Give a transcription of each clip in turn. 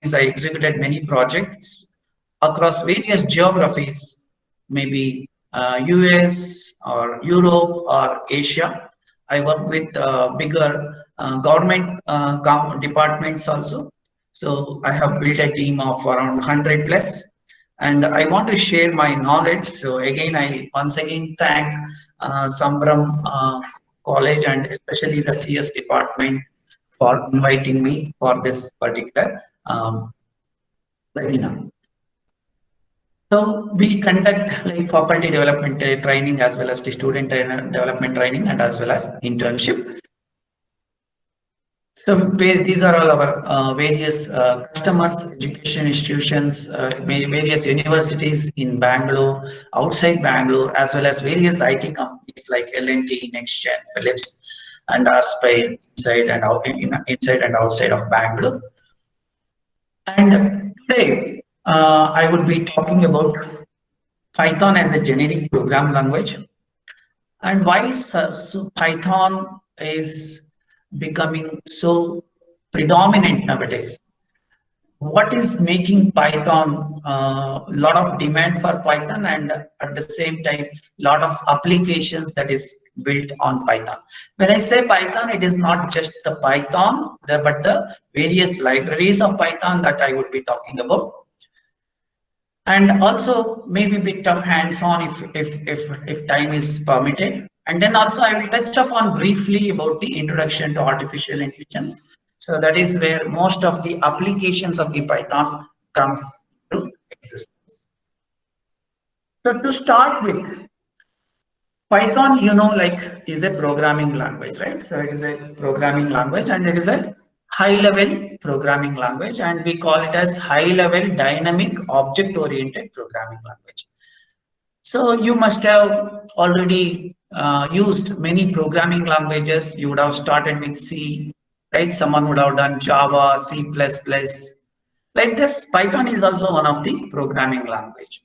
companies, I executed many projects across various geographies, maybe US or Europe or Asia. I work with bigger government departments also. So I have built a team of around 100 plus, and I want to share my knowledge. So again, I once again thank Sambram College and especially the CS department for inviting me for this particular webinar. So we conduct like faculty development training as well as the student development training and as well as internship. So these are all our various customers, education institutions, various universities in Bangalore, outside Bangalore, as well as various IT companies like L&T, NextGen, Philips, and Aspire inside and inside and outside of Bangalore. And today, I would be talking about Python as a generic program language and why Python is becoming so predominant nowadays. What is making Python a lot of demand for Python, and at the same time lot of applications that is built on Python. When I say Python, it is not just the Python, but the various libraries of Python that I would be talking about. And also maybe a bit of hands-on if time is permitted. And then also I will touch upon briefly about the introduction to artificial intelligence. So that is where most of the applications of the Python comes to existence. So to start with, Python, you know, like is a programming language, right? So it is a programming language and it is a high-level programming language, and we call it as high-level dynamic object-oriented programming language. So you must have already used many programming languages. You would have started with C, right? Someone would have done Java, C++. Like this, Python is also one of the programming language.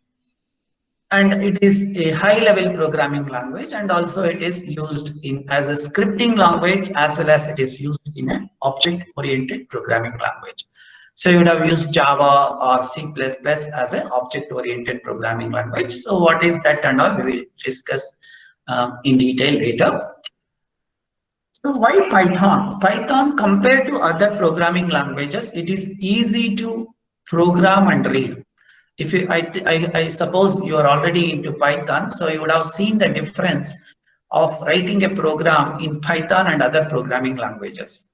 And it is a high-level programming language, and also it is used in as a scripting language as well as it is used in an object-oriented programming language. So you would have used Java or C++ as an object-oriented programming language. So what is that and all we will discuss in detail later. So why Python? Python, compared to other programming languages, it is easy to program and read. If you, I suppose you are already into Python, so you would have seen the difference of writing a program in Python and other programming languages.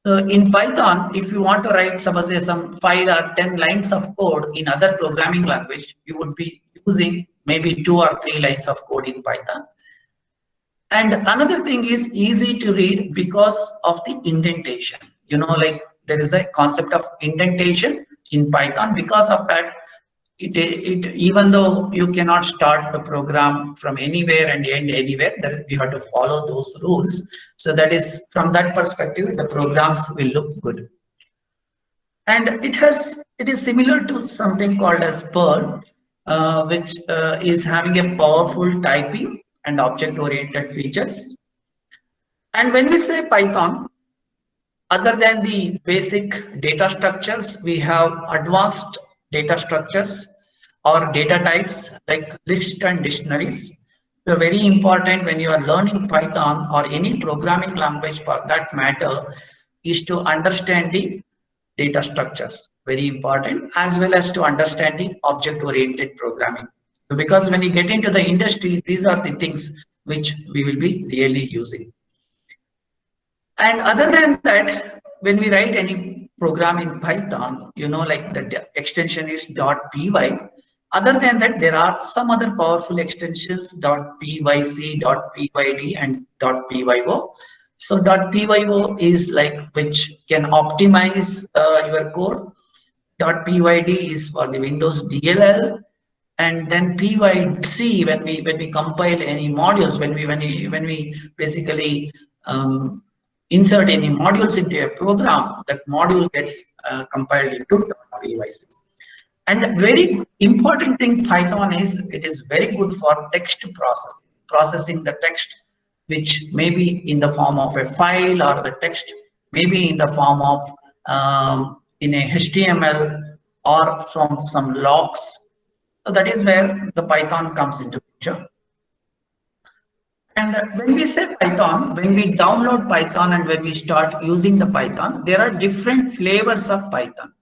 So in Python, if you want to write suppose some 5 or 10 lines of code in other programming language, you would be using maybe 2 or 3 lines of code in Python. And another thing is easy to read because of the indentation. You know, like there is a concept of indentation in Python. Because of that, even though you cannot start the program from anywhere and end anywhere, you have to follow those rules. So that is, from that perspective, the programs will look good. And it is similar to something called as Perl, which is having a powerful typing and object-oriented features. And when we say Python, other than the basic data structures, we have advanced data structures or data types like lists and dictionaries. So very important when you are learning Python or any programming language for that matter is to understand the data structures, very important, as well as to understand the object-oriented programming. So because when you get into the industry, these are the things which we will be really using. And other than that, when we write any program in Python, you know, like the extension is .py. Other than that, there are some other powerful extensions .pyc, .pyd, and .pyo. So .pyo is like which can optimize your code. .pyd is for the Windows DLL. And then pyc when we compile any modules, when we basically insert any modules into a program, that module gets compiled into pyc. And very important thing Python is, it is very good for text processing the text, which may be in the form of a file, or the text may be in the form of in a HTML or from some logs. So that is where the Python comes into picture. And when we say Python, when we download Python and when we start using the Python, there are different flavors of Python.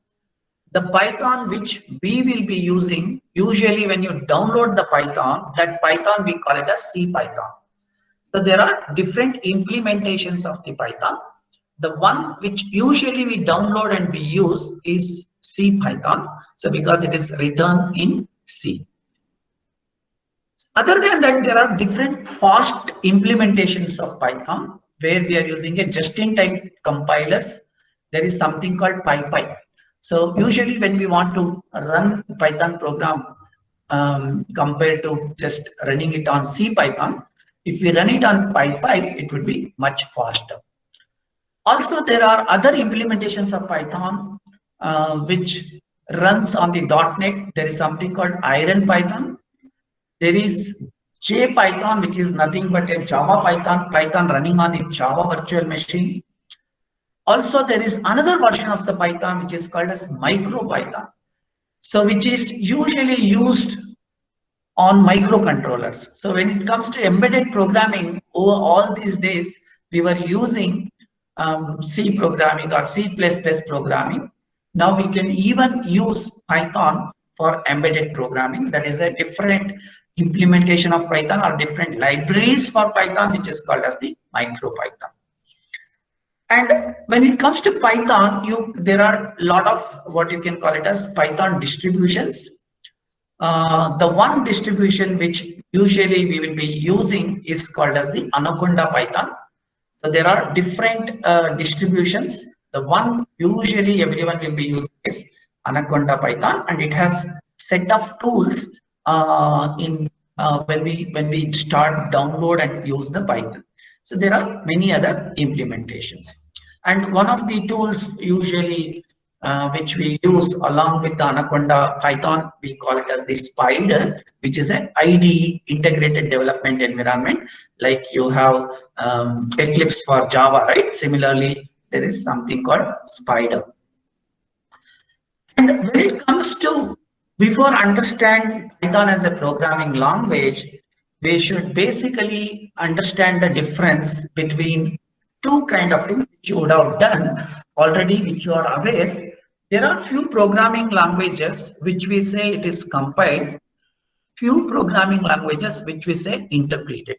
The Python which we will be using, usually when you download the Python, that Python we call it as C Python. So there are different implementations of the Python. The one which usually we download and we use is C Python. So because it is written in C. Other than that, there are different fast implementations of Python where we are using a just-in-time compilers. There is something called PyPy. So usually when we want to run Python program compared to just running it on C Python, if we run it on PyPy, it would be much faster. Also, there are other implementations of Python which runs on the .NET. There is something called Iron Python. There is JPython, which is nothing but a Java Python running on the Java virtual machine. Also, there is another version of the Python which is called as MicroPython. So which is usually used on microcontrollers. So when it comes to embedded programming, over all these days, we were using C programming or C++ programming. Now we can even use Python for embedded programming. That is a different implementation of Python or different libraries for Python, which is called as the MicroPython. And when it comes to Python, there are a lot of what you can call it as Python distributions. The one distribution which usually we will be using is called as the Anaconda Python. So there are different distributions. The one usually everyone will be using is Anaconda Python, and it has set of tools when we start download and use the Python. So there are many other implementations, and one of the tools usually which we use along with the Anaconda Python, we call it as the Spider, which is an IDE, integrated development environment. Like you have Eclipse for Java, right? Similarly, there is something called Spider. And when it comes to, before understand Python as a programming language, we should basically understand the difference between two kind of things which you would have done already, which you are aware. There are few programming languages which we say it is compiled, few programming languages which we say interpreted.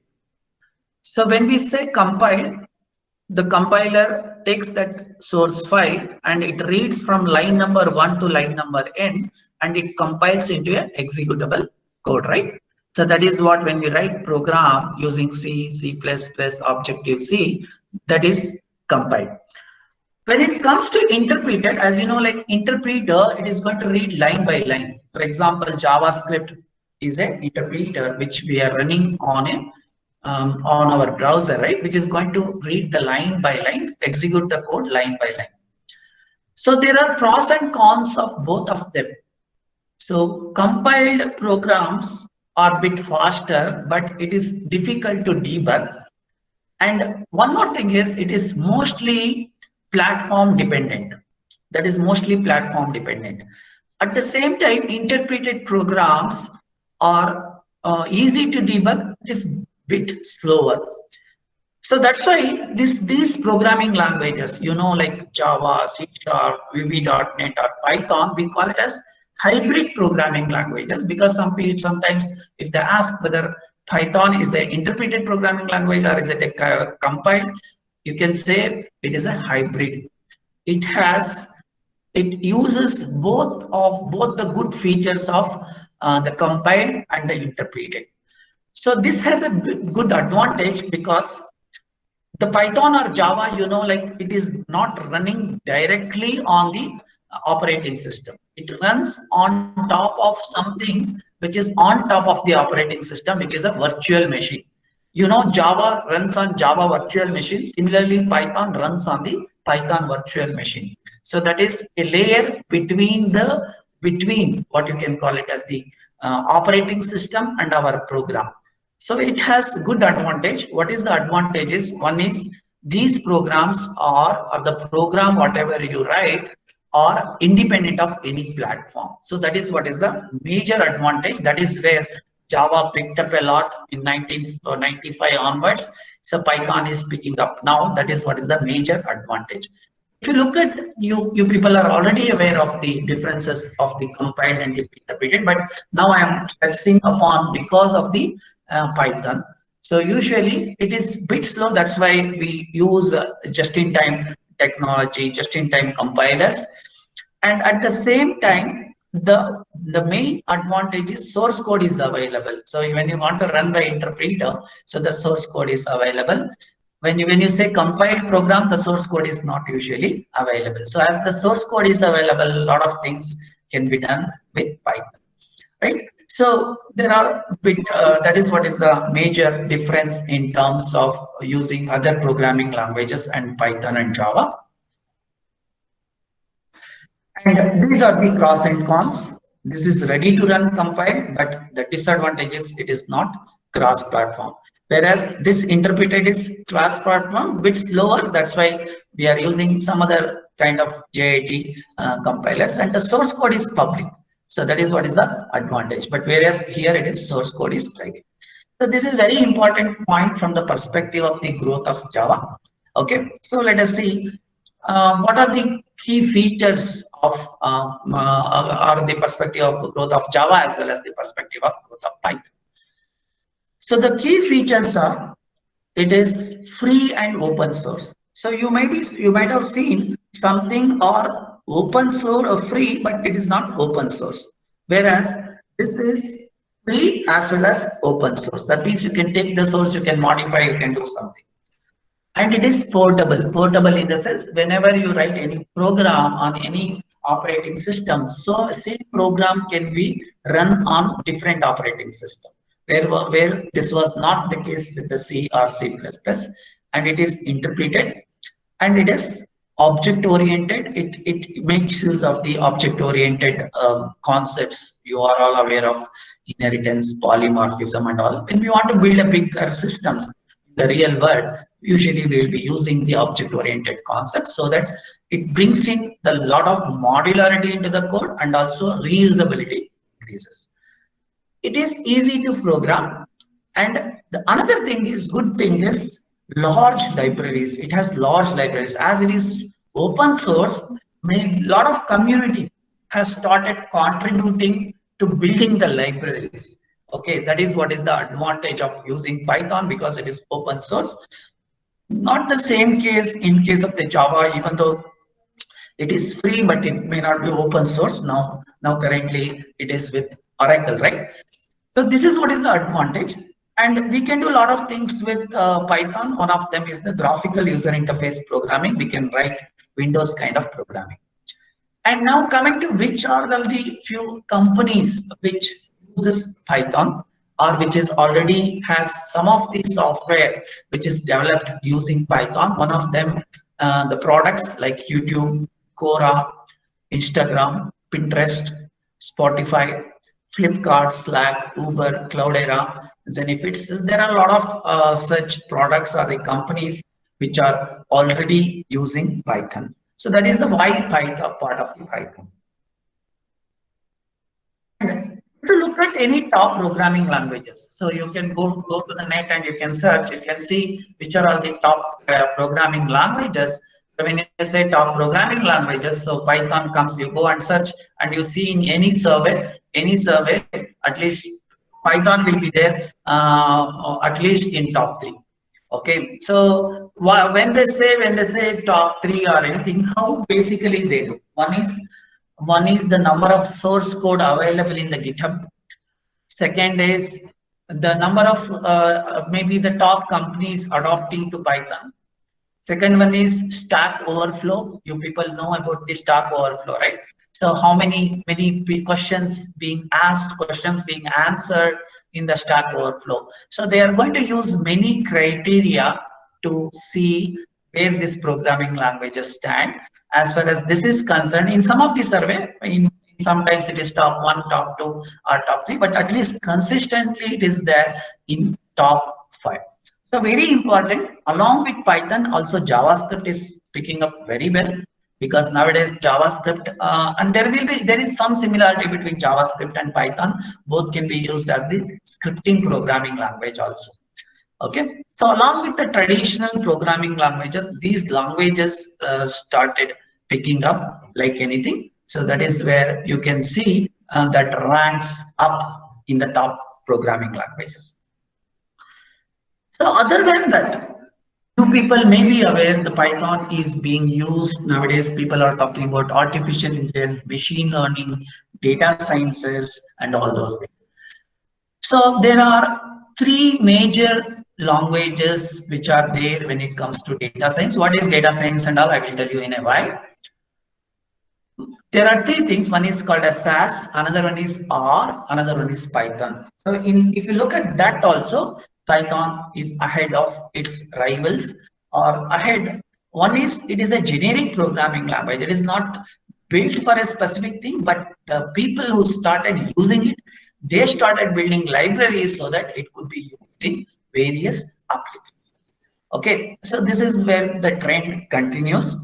So when we say compiled, the compiler takes that source file and it reads from line number 1 to line number n, and it compiles into an executable code, right? So that is what when we write program using C, C++, Objective-C, that is compiled. When it comes to interpreted, as you know, like interpreter, it is going to read line by line. For example, JavaScript is an interpreter which we are running on our browser, right? Which is going to read the line by line, execute the code line by line. So there are pros and cons of both of them. So compiled programs are a bit faster, but it is difficult to debug. And one more thing is, it is mostly platform dependent. That is mostly platform dependent. At the same time, interpreted programs are easy to debug. It is bit slower. So that's why these programming languages, you know, like Java, C#, VB.NET or Python, we call it as hybrid programming languages, because sometimes if they ask whether Python is an interpreted programming language or is it a compiled, you can say it is a hybrid. It uses both the good features of the compiled and the interpreted. So this has a good advantage because the Python or Java, you know, like it is not running directly on the operating system. It runs on top of something which is on top of the operating system, which is a virtual machine. You know, Java runs on Java virtual machine. Similarly, Python runs on the Python virtual machine. So that is a layer between what you can call it as the operating system and our program. So it has good advantage. What is the advantages? One is these programs or the program, whatever you write, or independent of any platform. So that is what is the major advantage. That is where Java picked up a lot in 1995 onwards. So Python is picking up now. That is what is the major advantage. If you look at you people are already aware of the differences of the compiled and the interpreted, but now I am stressing upon because of the Python. So usually it is bit slow. That's why we use just-in-time technology, just-in-time compilers, and at the same time, the main advantage is source code is available. So when you want to run the interpreter, so the source code is available. When you say compiled program, the source code is not usually available. So as the source code is available, a lot of things can be done with Python, right? So there are bit that is what is the major difference in terms of using other programming languages and Python and Java. And these are the pros and cons. This is ready to run compile, but the disadvantage is it is not cross-platform. Whereas this interpreted is cross-platform, bit slower. That's why we are using some other kind of JIT compilers, and the source code is public. So that is what is the advantage. But whereas here it is source code is private. So this is very important point from the perspective of the growth of Java. Okay, so let us see what are the key features of or the perspective of growth of Java as well as the perspective of growth of Python. So the key features are it is free and open source. So you might have seen something or open source or free, but it is not open source. Whereas this is free as well as open source. That means you can take the source, you can modify, you can do something. And it is portable. Portable in the sense whenever you write any program on any operating system, so same program can be run on different operating system. Where this was not the case with the C or C++, and it is interpreted and it is object oriented. It makes use of the object oriented concepts. You are all aware of inheritance, polymorphism, and all. When we want to build a bigger systems in the real world, usually we will be using the object oriented concept so that it brings in the lot of modularity into the code and also reusability increases. It is easy to program, and the another thing is good thing is large libraries. It has large libraries as it is open source. A lot of community has started contributing to building the libraries. Okay, that is what is the advantage of using Python because it is open source. Not the same case in case of the Java, even though it is free, but it may not be open source. Now currently it is with Oracle, right? So this is what is the advantage. And we can do a lot of things with Python. One of them is the graphical user interface programming. We can write Windows kind of programming. And now coming to which are the few companies which uses Python or which is already has some of the software which is developed using Python. One of them, the products like YouTube, Quora, Instagram, Pinterest, Spotify, Flipkart, Slack, Uber, Cloudera, Zenefits. There are a lot of such products or the companies which are already using Python. So that is the why Python part of the Python. To look at any top programming languages, so you can go to the net and you can search. You can see which are all the top programming languages. So when you say top programming languages, so Python comes. You go and search, and you see in any survey, at least Python will be there, at least in top 3. Okay, so when they say top 3 or anything, how basically they do? One is the number of source code available in the GitHub. Second is the number of maybe the top companies adopting to Python. Second one is Stack Overflow. You people know about the Stack Overflow, right? So how many questions being asked, questions being answered in the Stack Overflow. So they are going to use many criteria to see where these programming languages stand. As far as this is concerned, in some of the survey, sometimes it is top 1, top 2, or top 3, but at least consistently it is there in top 5. So very important. Along with Python, also JavaScript is picking up very well. because nowadays JavaScript and there is some similarity between JavaScript and Python. Both can be used as the scripting programming language also. Okay, so along with the traditional programming languages, these languages started picking up like anything. So that is where you can see that ranks up in the top programming languages. So other than that, you people may be aware the Python is being used nowadays. People are talking about artificial intelligence, machine learning, data sciences, and all those things. So there are three major languages which are there when it comes to data science. What is data science and all, I will tell you in a while. There are three things. One is called as SAS, another one is R, another one is Python. So if you look at that also, Python is ahead of its rivals or ahead. One is, it is a generic programming language. It is not built for a specific thing, but the people who started using it, they started building libraries so that it could be used in various applications. Okay, so this is where the trend continues.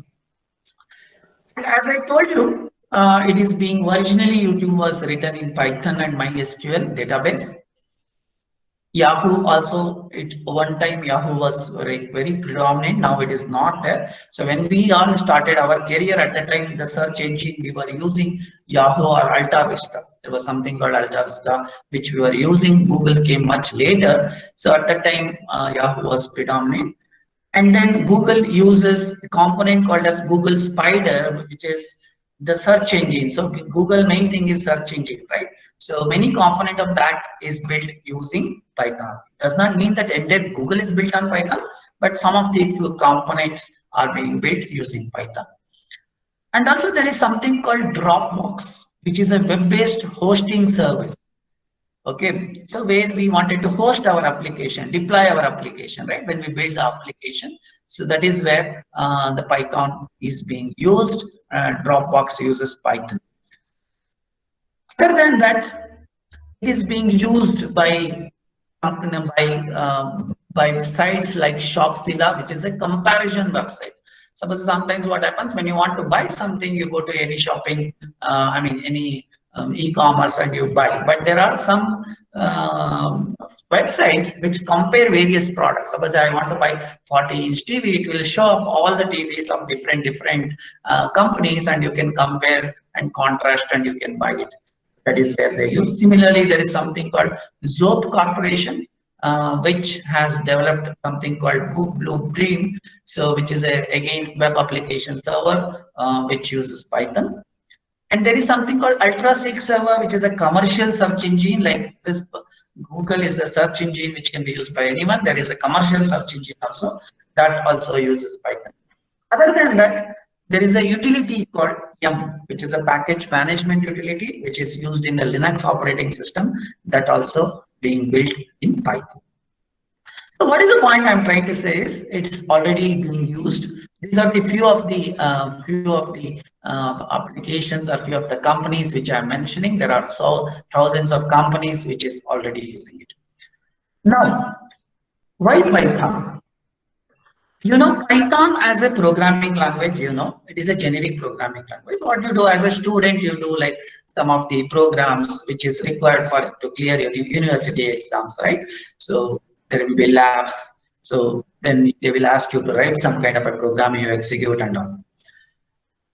And as I told you, it is being originally YouTube was written in Python and MySQL database. Yahoo also, one time Yahoo was very predominant. Now it is not there. So when we all started our career at the time, the search engine we were using Yahoo or Alta Vista. There was something called Alta Vista which we were using. Google came much later. So at that time Yahoo was predominant. And then Google uses a component called as Google Spider, which is the search engine. So Google main thing is search engine, right? So many component of that is built using Python. Does not mean that entire Google is built on Python, but some of the few components are being built using Python. And also there is something called Dropbox, which is a web-based hosting service. Okay, so where we wanted to host our application, deploy our application, right? When we build the application, so that is where the Python is being used. Dropbox uses Python. Other than that, it is being used by sites like Shopzilla, which is a comparison website. Suppose sometimes what happens when you want to buy something, you go to any shopping, any e-commerce and you buy. But there are some websites which compare various products. Suppose I want to buy 40-inch TV, it will show up all the TVs of different companies, and you can compare and contrast and you can buy it. That is where they use. Similarly, there is something called Zope Corporation, which has developed something called Blueprint, so which is again web application server which uses Python. And there is something called UltraSeek server, which is a commercial search engine. Like this, Google is a search engine which can be used by anyone. There is a commercial search engine also that also uses Python. Other than that, there is a utility called Yum, which is a package management utility, which is used in the Linux operating system, that also being built in Python. So what is the point I'm trying to say is it's already being used. These are the few of the applications or few of the companies which I'm mentioning. There are so thousands of companies which is already using it. Now, why Python? You know, Python as a programming language, you know, it is a generic programming language. What you do as a student, you do like some of the programs which is required for to clear your university exams, right? So there will be labs. So then they will ask you to write some kind of a program you execute and all.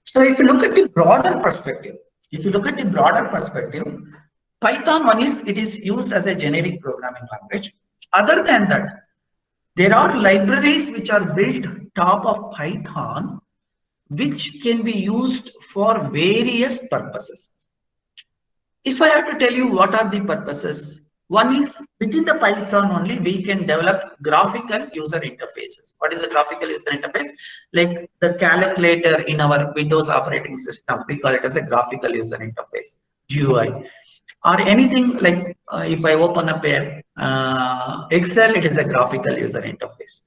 So if you look at the broader perspective, Python, one is it is used as a generic programming language. Other than that, there are libraries which are built top of Python, which can be used for various purposes. If I have to tell you what are the purposes, one is within the Python only we can develop graphical user interfaces. What is a graphical user interface? Like the calculator in our Windows operating system, we call it as a graphical user interface, GUI. Or anything like if I open up a Excel, it is a graphical user interface.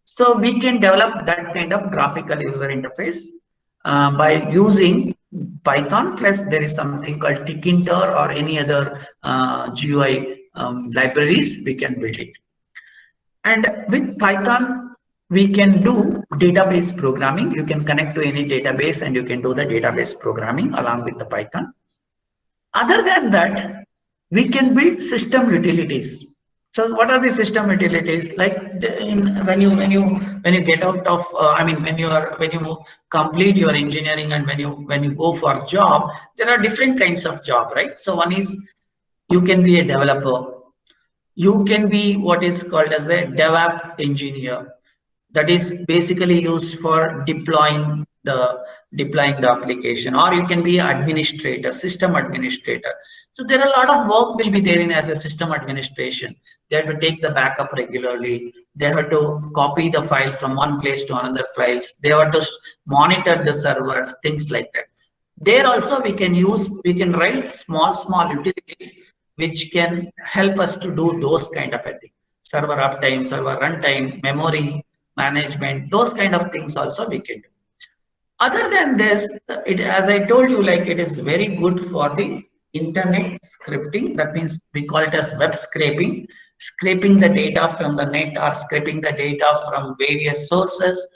So we can develop that kind of graphical user interface by using Python, plus there is something called Tkinter or any other GUI libraries, we can build it. And with Python, we can do database programming. You can connect to any database and you can do the database programming along with the Python. Other than that, we can build system utilities. So what are the system utilities? Like when you get out of I mean when you complete your engineering and when you go for job, there are different kinds of job, right? So one is you can be a developer. You can be what is called as a DevOps engineer. That is basically used for deploying the application, or you can be administrator, system administrator. So there are a lot of work will be there in as a system administration. They have to take the backup regularly. They have to copy the file from one place to another files. They have to monitor the servers, things like that. There also we can write small utilities which can help us to do those kind of a thing. Server uptime, server runtime, memory management, those kind of things also we can do. Other than this, as I told you, like it is very good for the internet scripting. That means we call it as web scraping, scraping the data from the net or scraping the data from various sources,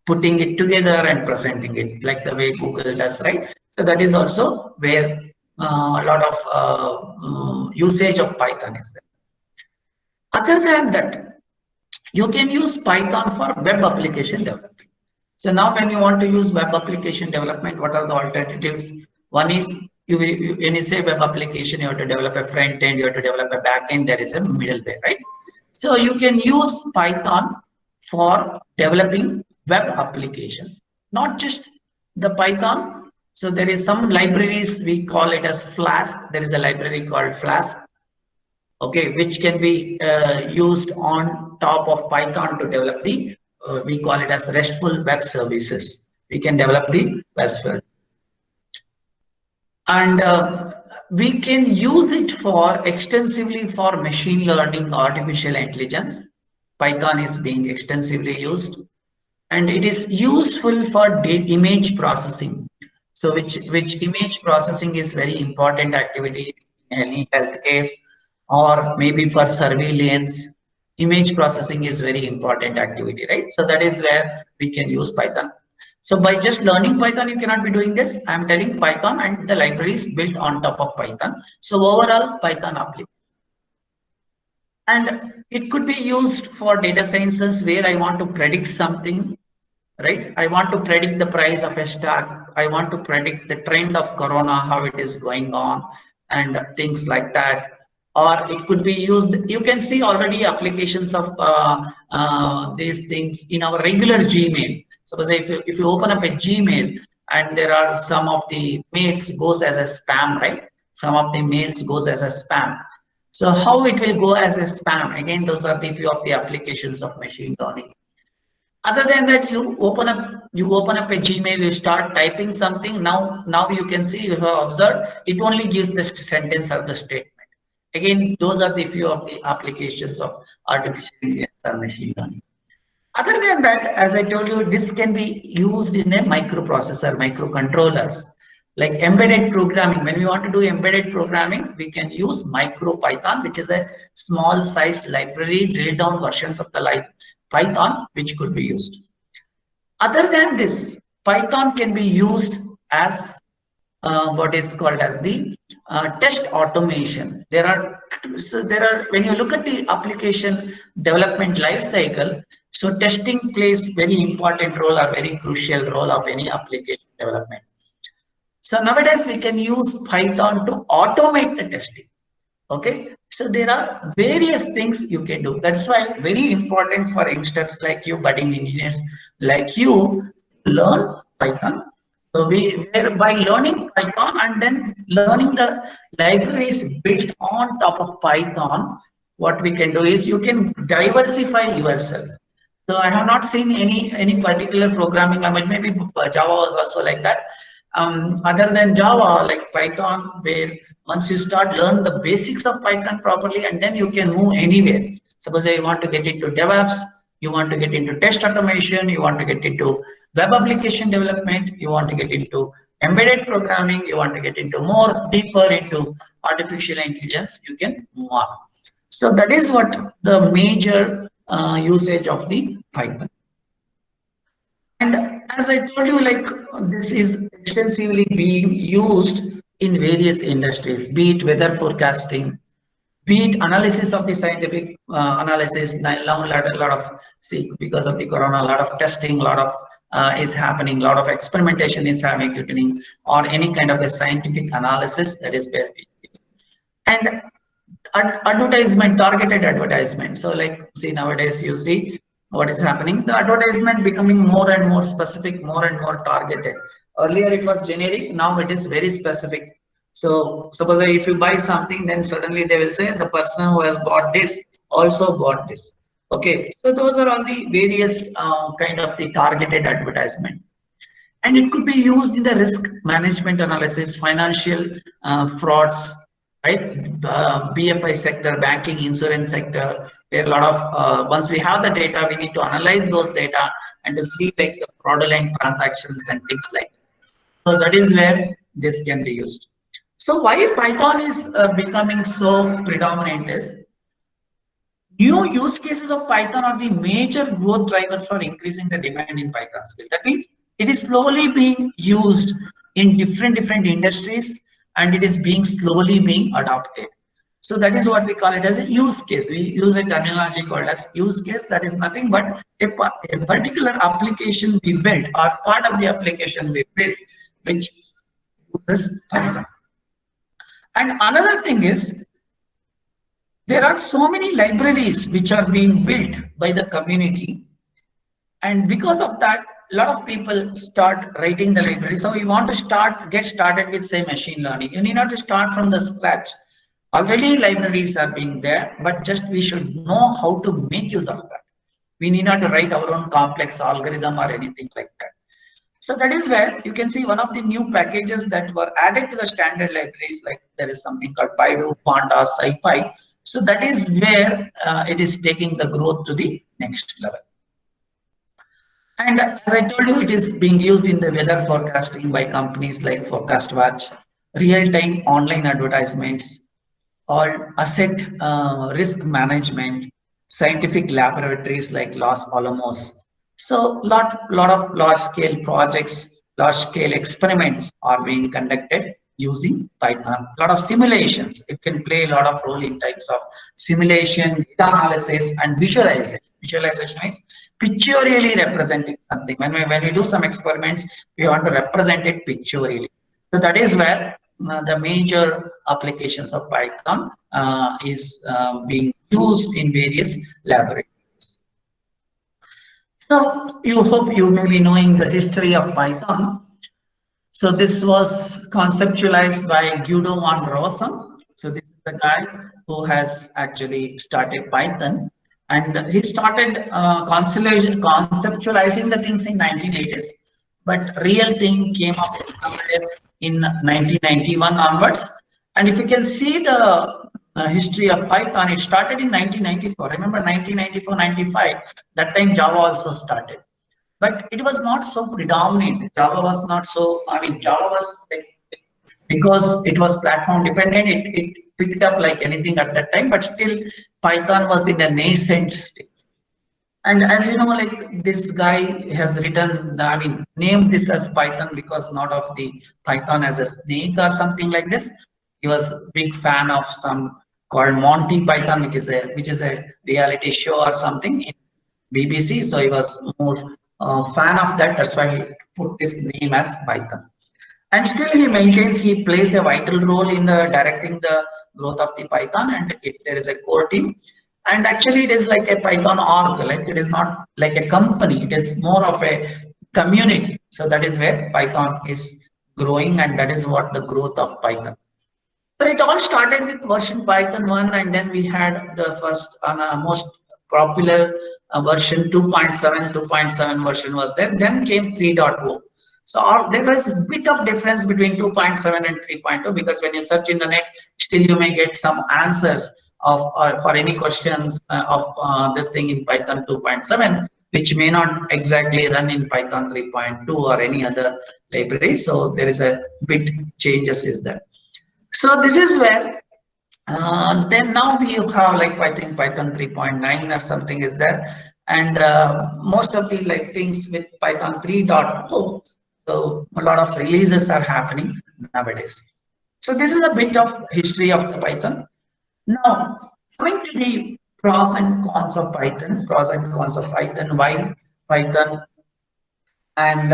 putting it together and presenting it like the way Google does, right? So that is also where a lot of usage of Python is there. Other than that, you can use Python for web application development. So now when you want to use web application development, what are the alternatives? One is when you say web application, you have to develop a front end, you have to develop a back end, there is a middleware, right? So you can use Python for developing web applications, not just the Python. So there is some libraries, we call it as Flask. There is a library called Flask, okay, which can be used on top of Python to develop the we call it as RESTful web services. We can develop the web service. And we can use it for extensively for machine learning, artificial intelligence. Python is being extensively used, and it is useful for image processing. So which image processing is very important activity in any healthcare, or maybe for surveillance. Image processing is very important activity, right? So that is where we can use Python. So by just learning Python, you cannot be doing this. I'm telling Python and the libraries built on top of Python. So overall, Python application. And it could be used for data sciences where I want to predict something, right? I want to predict the price of a stock. I want to predict the trend of Corona, how it is going on, and things like that. Or it could be used, you can see already applications of these things in our regular Gmail. Suppose if you open up a Gmail and there are some of the mails goes as a spam, right? Some of the mails goes as a spam. So how it will go as a spam? Again, those are the few of the applications of machine learning. Other than that, you open up a Gmail, you start typing something. Now you can see, if you have observed, it only gives the sentence or the statement. Again, those are the few of the applications of artificial intelligence or machine learning. Other than that, as I told you, this can be used in a microprocessor, microcontrollers, like embedded programming. When we want to do embedded programming, we can use MicroPython, which is a small sized library, drill down versions of the Python, which could be used. Other than this, Python can be used as what is called as the test automation. There are when you look at the application development life cycle, so testing plays very important role or very crucial role of any application development. So nowadays we can use Python to automate the testing. Okay, so there are various things you can do. That's why very important for youngsters like you, budding engineers like you, learn Python. So by learning Python and then learning the libraries built on top of Python, what we can do is you can diversify yourself. So I have not seen any particular programming language. Maybe Java was also like that. Other than Java, like Python, where once you start learn the basics of Python properly, and then you can move anywhere. Suppose you want to get into DevOps, you want to get into test automation, you want to get into web application development, you want to get into embedded programming, you want to get into more deeper into artificial intelligence, you can move on. So that is what the major usage of the Python. And as I told you, like this is extensively being used in various industries, be it weather forecasting, be it analysis of the scientific analysis. Now, a lot of, see, because of the corona, a lot of testing, a lot of is happening, a lot of experimentation is happening, or any kind of a scientific analysis that is where we use. And advertisement, targeted advertisement. So like, see, nowadays you see what is happening, the advertisement becoming more and more specific, more and more targeted. Earlier it was generic, now it is very specific. So suppose if you buy something, then suddenly they will say the person who has bought this also bought this. Okay, so those are all the various kind of the targeted advertisement. And it could be used in the risk management analysis, financial frauds, right? BFI sector, banking, insurance sector, where a lot of, once we have the data, we need to analyze those data and to see like the fraudulent transactions and things like that. So that is where this can be used. So why Python is becoming so predominant is, new use cases of Python are the major growth driver for increasing the demand in Python skills. That means it is slowly being used in different industries, and it is being slowly being adopted. So that is what we call it as a use case. We use a terminology called as use case. That is nothing but a particular application we build, or part of the application we build, which uses Python. And another thing is, there are so many libraries which are being built by the community, and because of that, a lot of people start writing the library. So you want to get started with, say, machine learning, you need not to start from the scratch. Already libraries are being there, but just we should know how to make use of that. We need not to write our own complex algorithm or anything like that. So that is where you can see one of the new packages that were added to the standard libraries, like there is something called Baidu, Pandas, SciPy. So that is where it is taking the growth to the next level. And as I told you, it is being used in the weather forecasting by companies like ForecastWatch, real-time online advertisements, or asset risk management, scientific laboratories like Los Alamos. So lot of large-scale projects, large-scale experiments are being conducted using Python. A lot of simulations. It can play a lot of role in types of simulation, data analysis, and visualization. Visualization is pictorially representing something. When we do some experiments, we want to represent it pictorially. So that is where the major applications of Python is being used in various laboratories. So you hope you may be knowing the history of Python. So this was conceptualized by Guido van Rossum. So this is the guy who has actually started Python, and he started conceptualizing the things in 1980s, but real thing came up somewhere in 1991 onwards. And if you can see the history of Python, it started in 1994. Remember 1994-95, that time Java also started. But it was not so predominant. Java was not so, I mean, Java was, because it was platform dependent, it picked up like anything at that time, but still Python was in a nascent state. And as you know, like this guy has written, I mean, named this as Python because not of the Python as a snake or something like this. He was a big fan of some called Monty Python, which is a reality show or something in BBC. So he was more fan of that. That's why he put his name as Python. And still he maintains he plays a vital role in the directing the growth of the Python, and there is a core team. And actually it is like a Python org, like it is not like a company, it is more of a community. So that is where Python is growing, and that is what the growth of Python. So it all started with version Python 1, and then we had the first most popular version 2.7. 2.7 version was there, then came 3.0. So there was a bit of difference between 2.7 and 3.2, because when you search in the net, still you may get some answers of for any questions of this thing in Python 2.7, which may not exactly run in Python 3.2 or any other library. So there is a bit changes is there. So this is where then now we have like I think Python 3.9 or something is there. and most of the like things with Python 3.0. So a lot of releases are happening nowadays. So this is a bit of history of the Python. Now, coming to the pros and cons of Python, why Python, and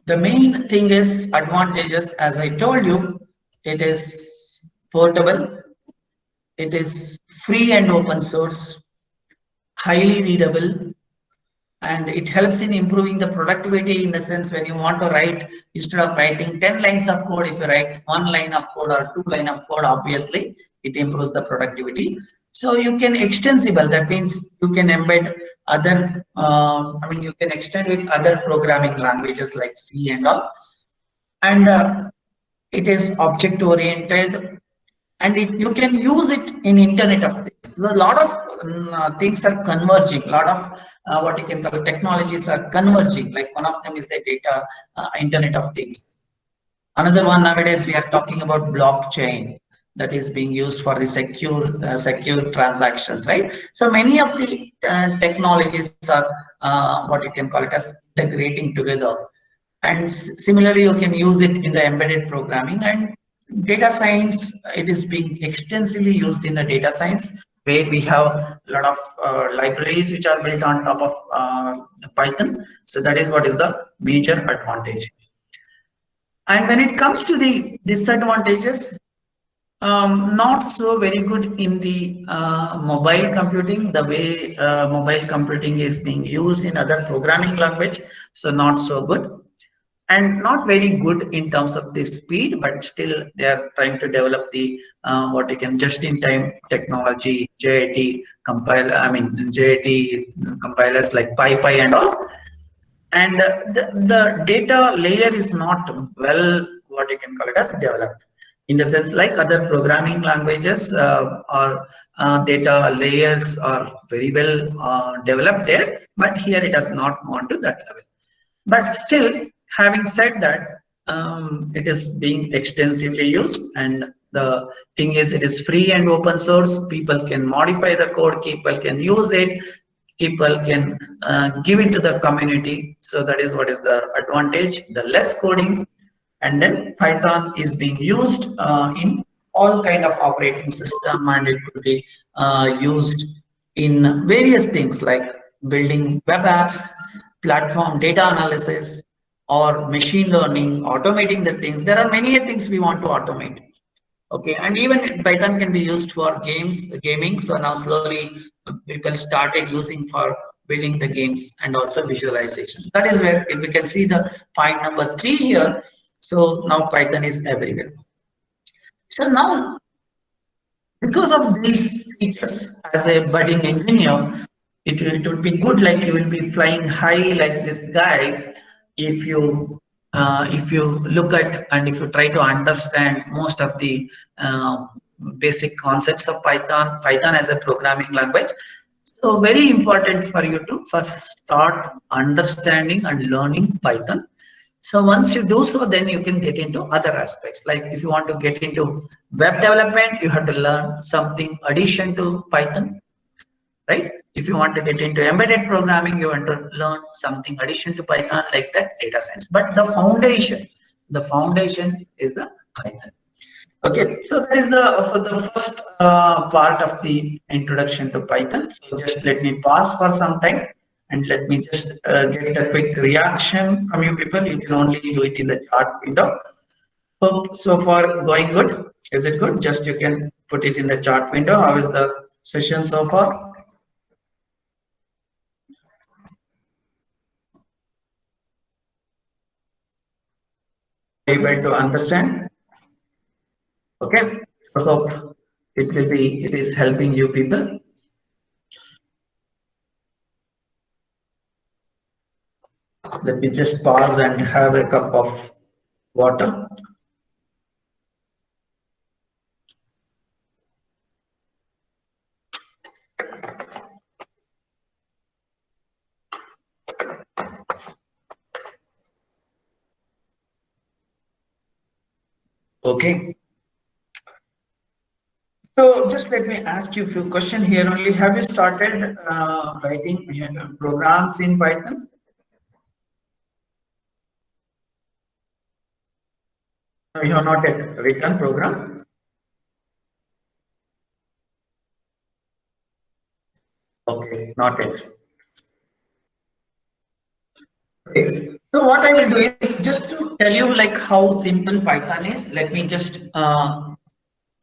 the main thing is advantages. As I told you, it is portable, it is free and open source, highly readable, and it helps in improving the productivity in the sense when you want to write, instead of writing 10 lines of code, if you write 1 line of code or 2 line of code, obviously it improves the productivity. So you can extensible, that means you can embed other, you can extend with other programming languages like C and all. And it is object oriented, and you can use it in Internet of Things. A lot of things are converging, a lot of what you can call technologies are converging, like one of them is the data Internet of Things. Another one nowadays we are talking about blockchain, that is being used for the secure transactions, right? So many of the technologies are what you can call it as integrating together, and similarly you can use it in the embedded programming. And data science, it is being extensively used in the data science, where we have a lot of libraries which are built on top of Python. So that is what is the major advantage. And when it comes to the disadvantages, not so very good in the mobile computing, the way mobile computing is being used in other programming language. So not so good, and not very good in terms of the speed, but still they are trying to develop the what you can just-in-time technology, JIT compilers like PyPy and all. And the data layer is not well, what you can call it as, developed, in the sense like other programming languages or data layers are very well developed there, but here it has not gone to that level. But still, having said that, it is being extensively used, and the thing is, it is free and open source. People can modify the code, people can use it, people can give it to the community. So that is what is the advantage, the less coding. And then Python is being used in all kind of operating system, and it could be used in various things like building web apps, platform data analysis, or machine learning, automating the things. There are many things we want to automate. Okay, and even Python can be used for gaming. So now slowly people started using for building the games and also visualization. That is where, if we can see the point number 3 here, so now Python is everywhere. So now, because of these features, as a budding engineer, it would be good, like you will be flying high like this guy, if you look at and if you try to understand most of the basic concepts of Python as a programming language. So very important for you to first start understanding and learning Python. So once you do so, then you can get into other aspects. Like if you want to get into web development, you have to learn something addition to Python, right? If you want to get into embedded programming, you want to learn something addition to Python, like that data science. But the foundation is the Python. Okay, so that is for the first part of the introduction to Python. So just let me pause for some time and let me just get a quick reaction from you people. You can only do it in the chat window. Hope so far going good. Is it good? Just you can put it in the chat window. How is the session so far? Able to understand? Okay, so hope it is helping you people. Let me just pause and have a cup of water. Okay. So just let me ask you a few questions here only. Have you started writing programs in Python? No, you have not yet written program. Okay, not yet. Okay. So what I will do is just to tell you like how simple Python is. Let me just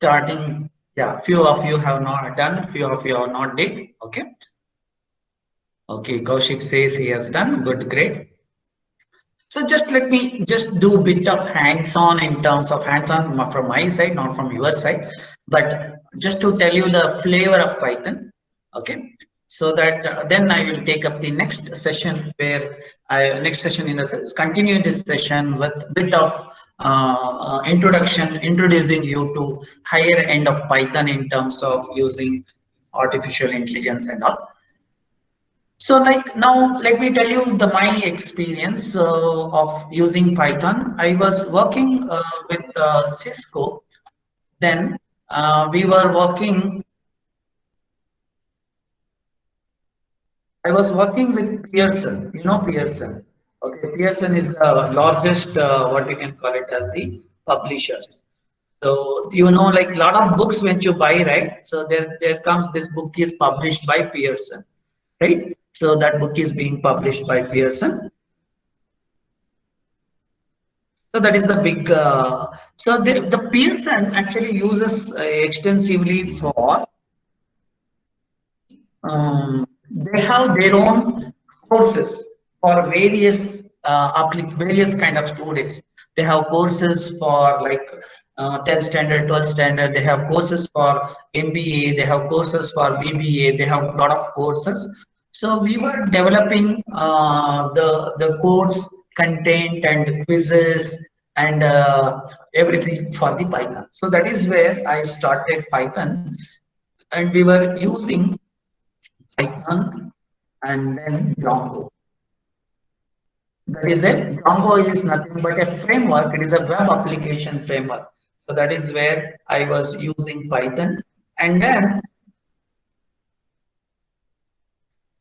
starting. Yeah, few of you have not done, few of you have not did. Okay. Okay, Kaushik says he has done. Good, great. So just let me just do a bit of hands-on in terms of hands-on from my side, not from your side, but just to tell you the flavor of Python. Okay, so that then I will take up the next session where next session in the sense continue this session with bit of introduction, introducing you to higher end of Python in terms of using artificial intelligence and all. So like now, let me tell you the my experience of using Python. I was working with Cisco. Then we were working. I was working with Pearson. You know Pearson. Okay, Pearson is the largest what we can call it as the publishers. So you know, like a lot of books when you buy, right? So there comes this book is published by Pearson, right? So that book is being published by Pearson. So that is the big. So the Pearson actually uses extensively for. They have their own courses for various various kind of students. They have courses for like 10th standard, 12th standard. They have courses for MBA. They have courses for BBA. They have a lot of courses. So we were developing the course content and quizzes and everything for the Python. So that is where I started Python, and we were using Python and then Django. That is it. Django is nothing but a framework. It is a web application framework. So that is where I was using Python. And then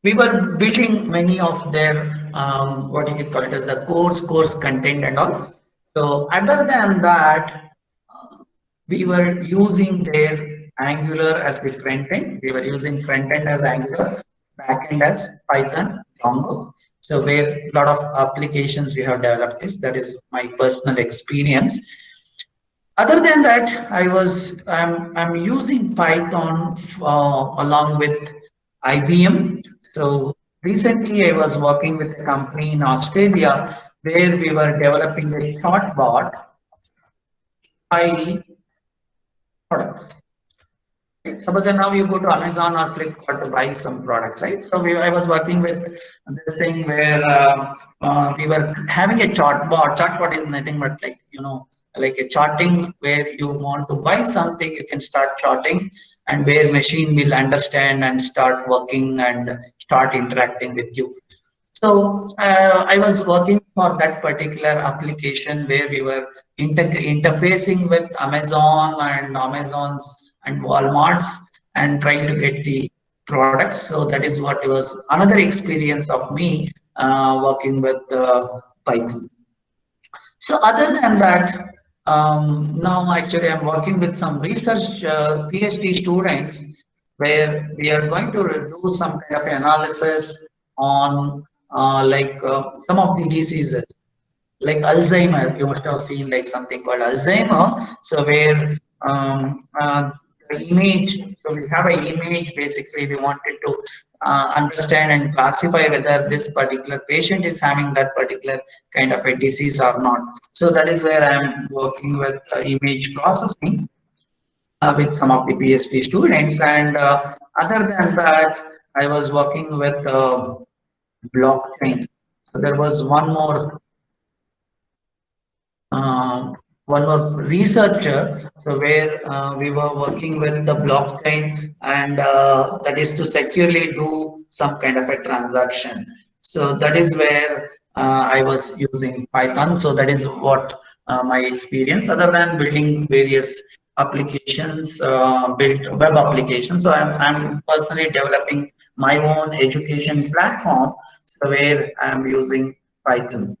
we were building many of their what you could call it as a course content and all. So other than that, we were using their Angular as the front end. We were using front end as Angular, back end as Python, Django. So where a lot of applications we have developed is that is my personal experience. Other than that, I'm using Python along with IBM. So recently I was working with a company in Australia where we were developing a chatbot by product. Suppose now you go to Amazon or Flipkart to buy some products, right? So I was working with this thing where we were having a chatbot. Chatbot is nothing but like, you know, like a charting where you want to buy something, you can start charting, and where machine will understand and start working and start interacting with you. So I was working for that particular application where we were interfacing with Amazon and Amazon's and Walmart's and trying to get the products. So that is what was another experience of me working with Python. So other than that, now actually I'm working with some research PhD students where we are going to do some kind of analysis on some of the diseases like Alzheimer. You must have seen like something called Alzheimer. So where the image, so we have an image. Basically, we wanted to understand and classify whether this particular patient is having that particular kind of a disease or not. So that is where I'm working with image processing with some of the PhD students. And other than that, I was working with blockchain. So there was one more researcher, so where we were working with the blockchain, and that is to securely do some kind of a transaction. So that is where I was using Python. So that is what my experience, other than building various applications, built web applications. So I'm personally developing my own education platform, so where I'm using Python.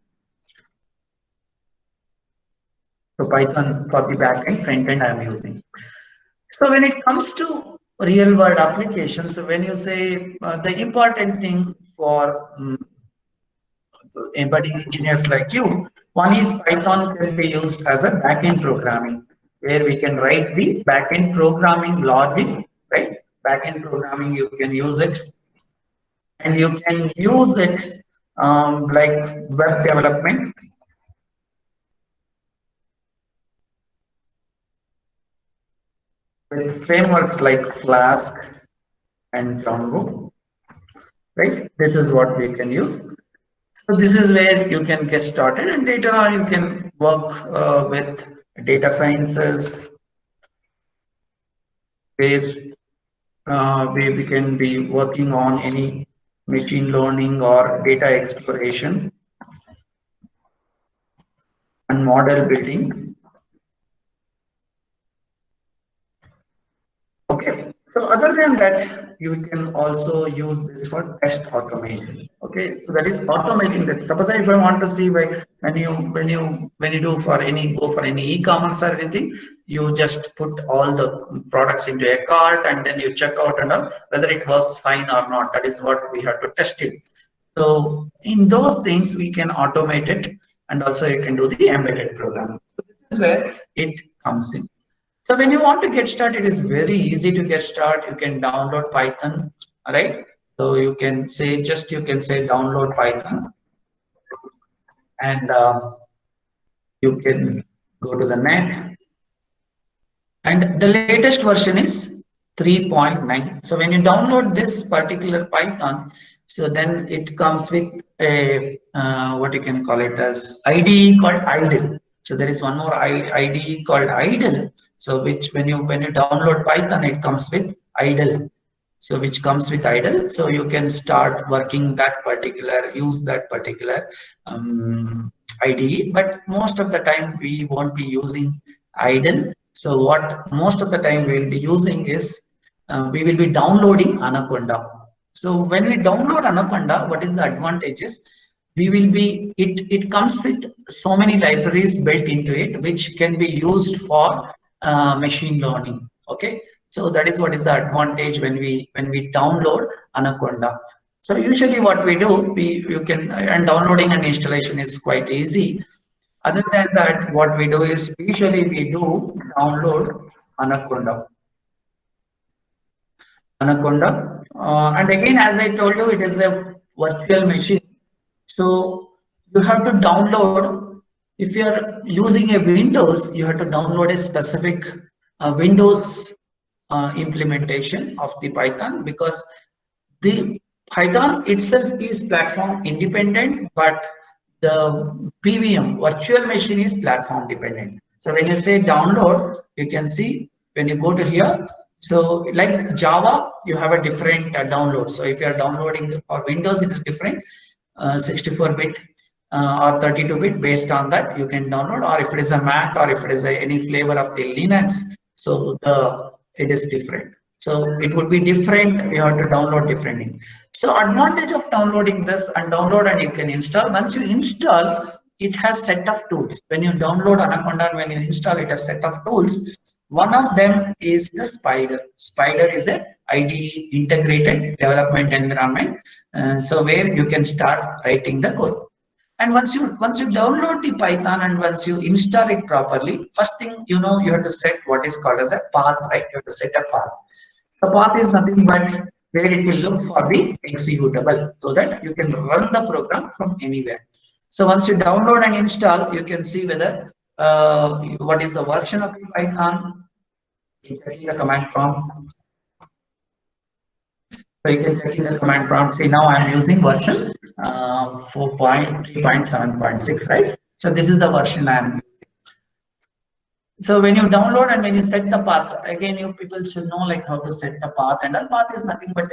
So Python for the backend, front end I'm using. So when it comes to real world applications, so when you say the important thing for budding engineers like you, one is Python can be used as a backend programming, where we can write the backend programming logic, right? Backend programming, you can use it, and you can use it like web development. With frameworks like Flask and Django, right? This is what we can use. So this is where you can get started, and later on you can work with data scientists, where we can be working on any machine learning or data exploration and model building. Okay. So other than that, you can also use this for test automation. Okay. So that is automating that. Suppose if I want to see when you do for any go for any e-commerce or anything, you just put all the products into a cart and then you check out and all, whether it works fine or not. That is what we have to test it. So in those things we can automate it, and also you can do the embedded program. So this is where it comes in. So when you want to get started, it is very easy to get started. You can download Python, right? So you can say download Python, and you can go to the net. And the latest version is 3.9. So when you download this particular Python, so then it comes with a what you can call it as IDE called idle. So there is one more IDE called idle. So which when you download Python, it comes with idle. So which comes with idle. So you can start working use that particular IDE. But most of the time we won't be using idle. So what most of the time we'll be using is we will be downloading Anaconda. So when we download Anaconda, what is the advantages? It comes with so many libraries built into it, which can be used for machine learning. Okay, so that is what is the advantage when we download Anaconda. So usually what we do, and downloading and installation is quite easy. Other than that, what we do is usually we do download Anaconda. And again, as I told you, it is a virtual machine. So you have to download. If you are using a Windows, you have to download a specific Windows implementation of the Python, because the Python itself is platform independent, but the PVM virtual machine is platform dependent. So when you say download, you can see when you go to here. So like Java, you have a different download. So if you are downloading for Windows, it is different, 64-bit or 32-bit. Based on that, you can download. Or if it is a Mac, or if it is any flavor of the Linux, so it is different. So it would be different. You have to download differently. So advantage of downloading this and you can install. Once you install, it has set of tools. When you download Anaconda and when you install, it has set of tools. One of them is the Spider. Spider is a IDE, integrated development environment. So where you can start writing the code. And once you download the Python and once you install it properly, first thing you have to set what is called as a path, right? You have to set a path. The path is nothing but where it will look for the executable, so that you can run the program from anywhere. So once you download and install, you can see whether what is the version of the Python. You can the command prompt. So you can check in the command prompt. See, now I'm using version 4.3.7.6, right? So this is the version I'm using. So when you download and when you set the path, again, you people should know like how to set the path. And the path is nothing but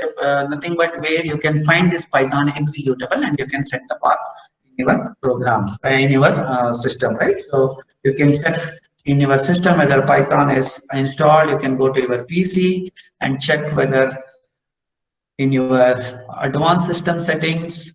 where you can find this Python executable and you can set the path in your programs, in your system, right? So you can check in your system whether Python is installed. You can go to your PC and check whether in your advanced system settings,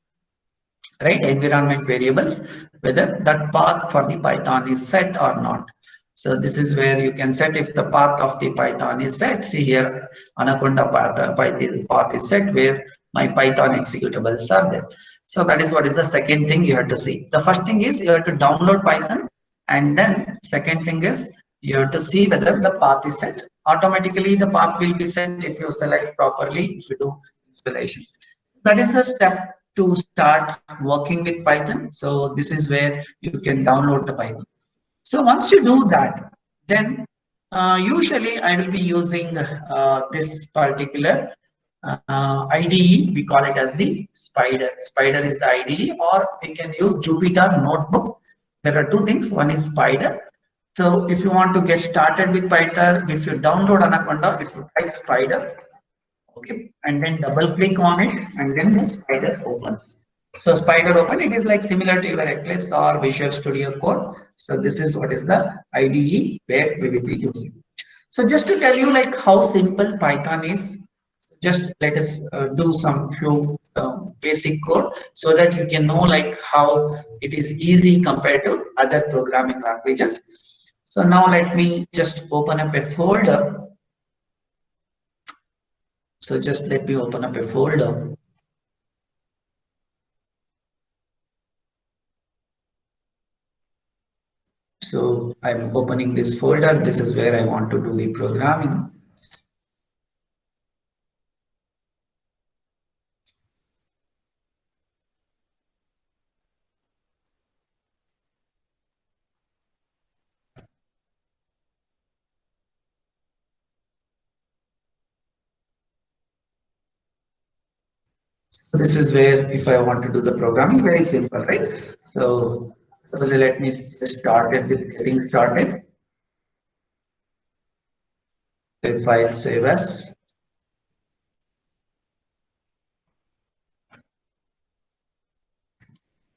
right, environment variables, whether that path for the Python is set or not. So this is where you can set if the path of the Python is set. See here, Anaconda path is set where my Python executables are there. So that is what is the second thing you have to see. The first thing is you have to download Python, and then second thing is you have to see whether the path is set. Automatically the path will be set if you select properly, if you do installation. That is the step to start working with Python. So this is where you can download the Python. So once you do that, then usually I will be using this particular IDE. We call it as the Spider. Spider is the IDE, or we can use Jupyter Notebook. There are two things. One is Spider. So if you want to get started with Python, if you download Anaconda, if you type Spider, okay, and then double click on it, and then the Spider opens. So Spider open, it is like similar to your Eclipse or Visual Studio Code. So this is what is the IDE where we will be using. So just to tell you like how simple Python is, just let us do some few basic code so that you can know like how it is easy compared to other programming languages. So now let me just open up a folder. So just let me open up a folder. So I'm opening this folder. This is where I want to do the programming. So this is where if I want to do the programming, very simple, right? So let me just start it with getting started. The file save as.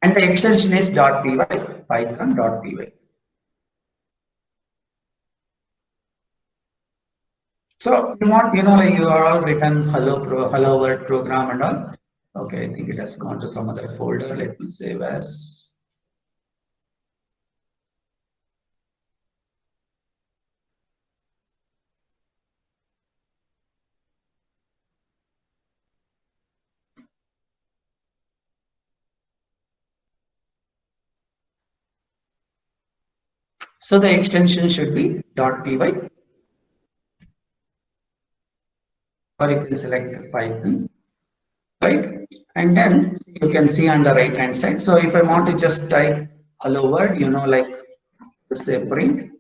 And the extension is .py, python.py. So you want, like you are all written hello world program and all. Okay, I think it has gone to some other folder. Let me save as. So the extension should be .py, or you can select Python, right? And then you can see on the right hand side. So if I want to just type hello world, like let's say print.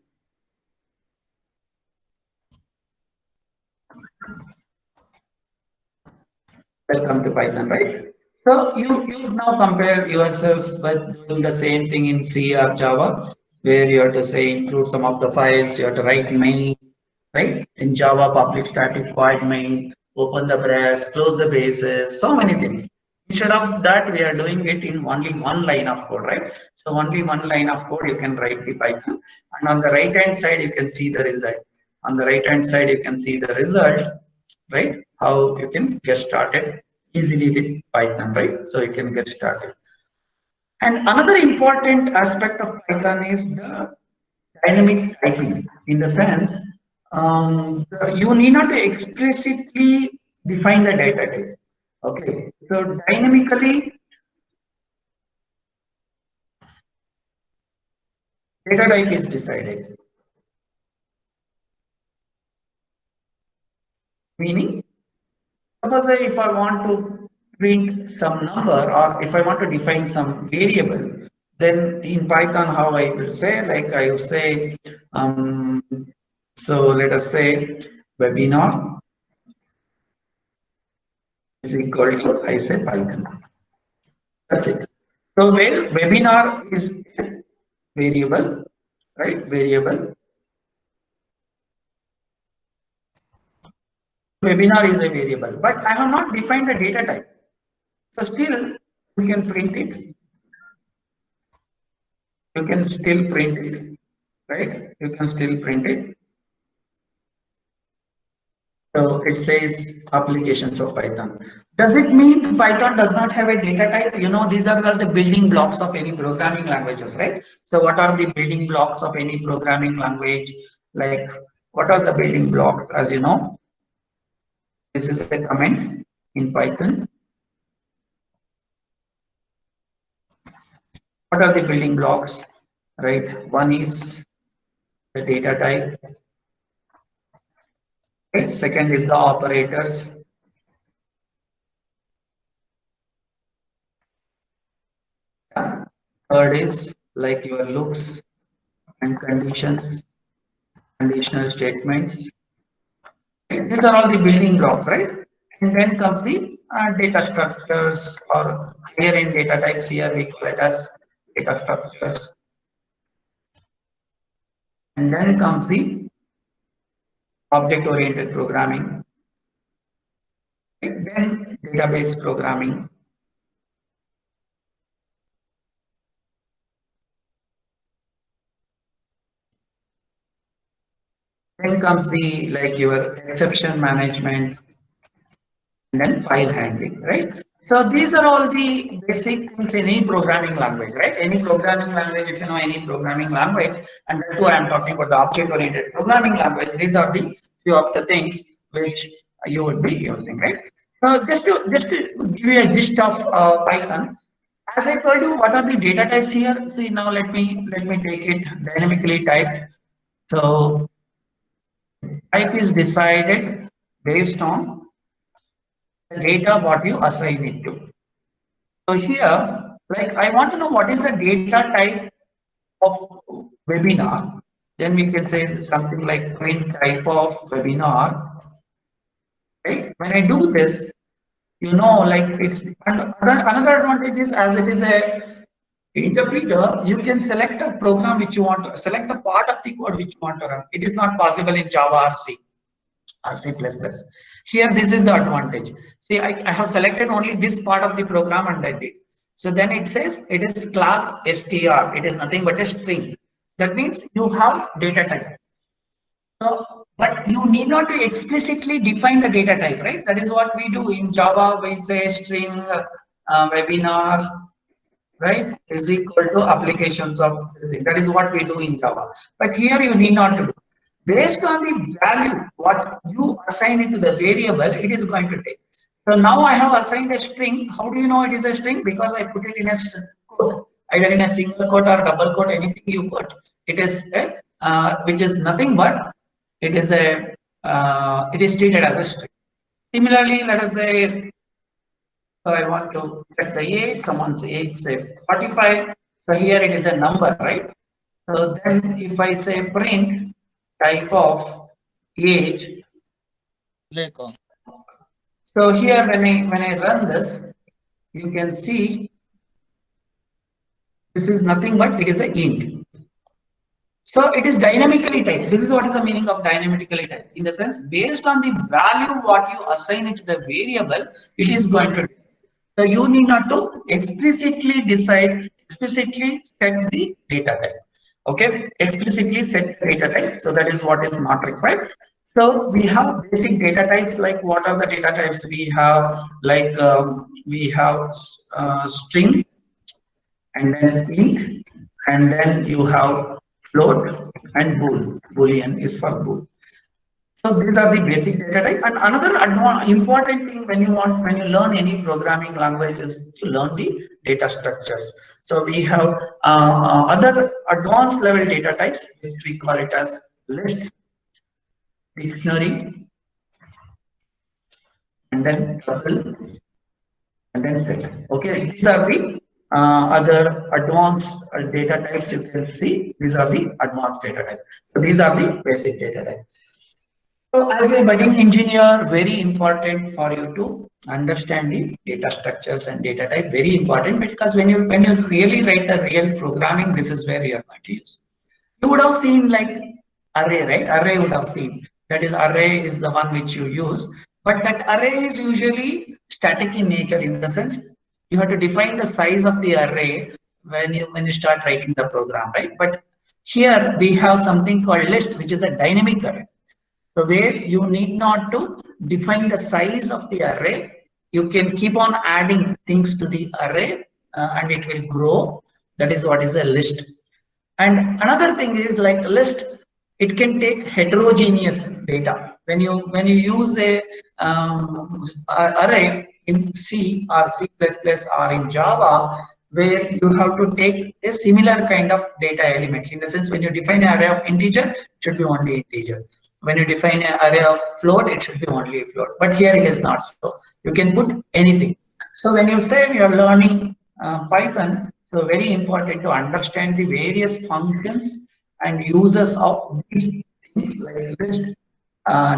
Welcome to Python, right? So you now compare yourself with doing the same thing in C or Java, where you have to say include some of the files, you have to write main, right? In Java, public static void main, open the brace, close the braces, so many things. Instead of that, we are doing it in only one line of code, right? So only one line of code you can write the Python, and on the right hand side you can see the result. On the right hand side you can see the result, right? How you can get started easily with Python, right? So you can get started. And another important aspect of Python is the dynamic typing. In the sense, you need not to explicitly define the data type. Okay, so dynamically data type is decided. Meaning, suppose if I want to print some number or if I want to define some variable, then in Python, how I will say, like I will say, so let us say webinar is equal to, I say Python. That's it. So where webinar is variable, right? Variable. Webinar is a variable, but I have not defined the data type. So still, we can print it. You can still print it. right? You can still print it. So it says applications of Python. Does it mean Python does not have a data type? You know, these are called the building blocks of any programming languages, right? So what are the building blocks of any programming language? Like, what are the building blocks? As you know, this is a comment in Python. What are the building blocks, right? One is the data type, right? Second is the operators. Third is like your loops and conditions, conditional statements. These are all the building blocks, right? And then comes the data structures or here in data types, here we call it as data structures. And then comes the object-oriented programming. Then database programming. Then comes the like your exception management and then file handling, right? So these are all the basic things in any programming language, right? Any programming language, if you know any programming language, and that too I'm talking about the object-oriented programming language, these are the few of the things which you would be using, right? So just to give you a gist of Python, as I told you, what are the data types here? See now let me take it dynamically typed. So type is decided based on the data what you assign it to. So here, like I want to know what is the data type of webinar. Then we can say something like print type of webinar. Right? When I do this, you know, like it's another advantage is as it is a interpreter, you can select a program which you want to select a part of the code which you want to run. It is not possible in Java or C. C++. Here, this is the advantage. See, I have selected only this part of the program and I did. So then it says it is class str. It is nothing but a string. That means you have data type. So, but you need not to explicitly define the data type, right? That is what we do in Java. We say string webinar, right, is equal to applications of this thing. That is what we do in Java. But here you need not to do. Based on the value, what you assign it to the variable, it is going to take. So now I have assigned a string. How do you know it is a string? Because I put it in a quote, either in a single quote or double quote, anything you put. It is a, which is nothing but it is a it is treated as a string. Similarly, let us say so I want to set the age, someone's age, say 45. So here it is a number, right? So then if I say print type of age, so here when I run this, you can see this is nothing but it is a int. So it is dynamically typed. This is what is the meaning of dynamically typed. In the sense, based on the value what you assign it to the variable, it is going to. So you need not to explicitly decide, explicitly set the data type. Okay, explicitly set the data type. So that is what is not required. So we have basic data types. Like what are the data types we have? Like we have string, and then int, and then you have float and bool. Boolean is for bool. So these are the basic data type. And another important thing when you learn any programming language is to learn the data structures. So we have other advanced level data types, which we call it as list, dictionary, and then tuple, and then set. Okay, these are the other advanced data types you can see. These are the advanced data types. So these are the basic data types. So as a budding engineer, very important for you to understand the data structures and data type. Very important because when you really write the real programming, this is where you are going to use. You would have seen like array, right? Array would have seen. That is array is the one which you use. But that array is usually static in nature in the sense you have to define the size of the array when you start writing the program, right? But Here we have something called list, which is a dynamic array. So where you need not to define the size of the array, you can keep on adding things to the array and it will grow. That is what is a list. And another thing is like list, it can take heterogeneous data. When you use a array in C or C++ or in Java, where you have to take a similar kind of data elements. In the sense, when you define an array of integer, it should be only integer. When you define an array of float, it should be only a float. But here it is not so. You can put anything. So when you say you are learning Python, so very important to understand the various functions and uses of these things like list,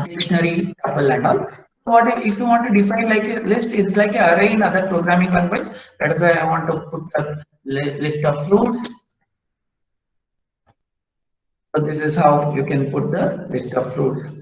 dictionary, tuple, and all. So what if you want to define like a list, it's like an array in other programming language. That is why I want to put a list of fruit. So this is how you can put the list of fruit.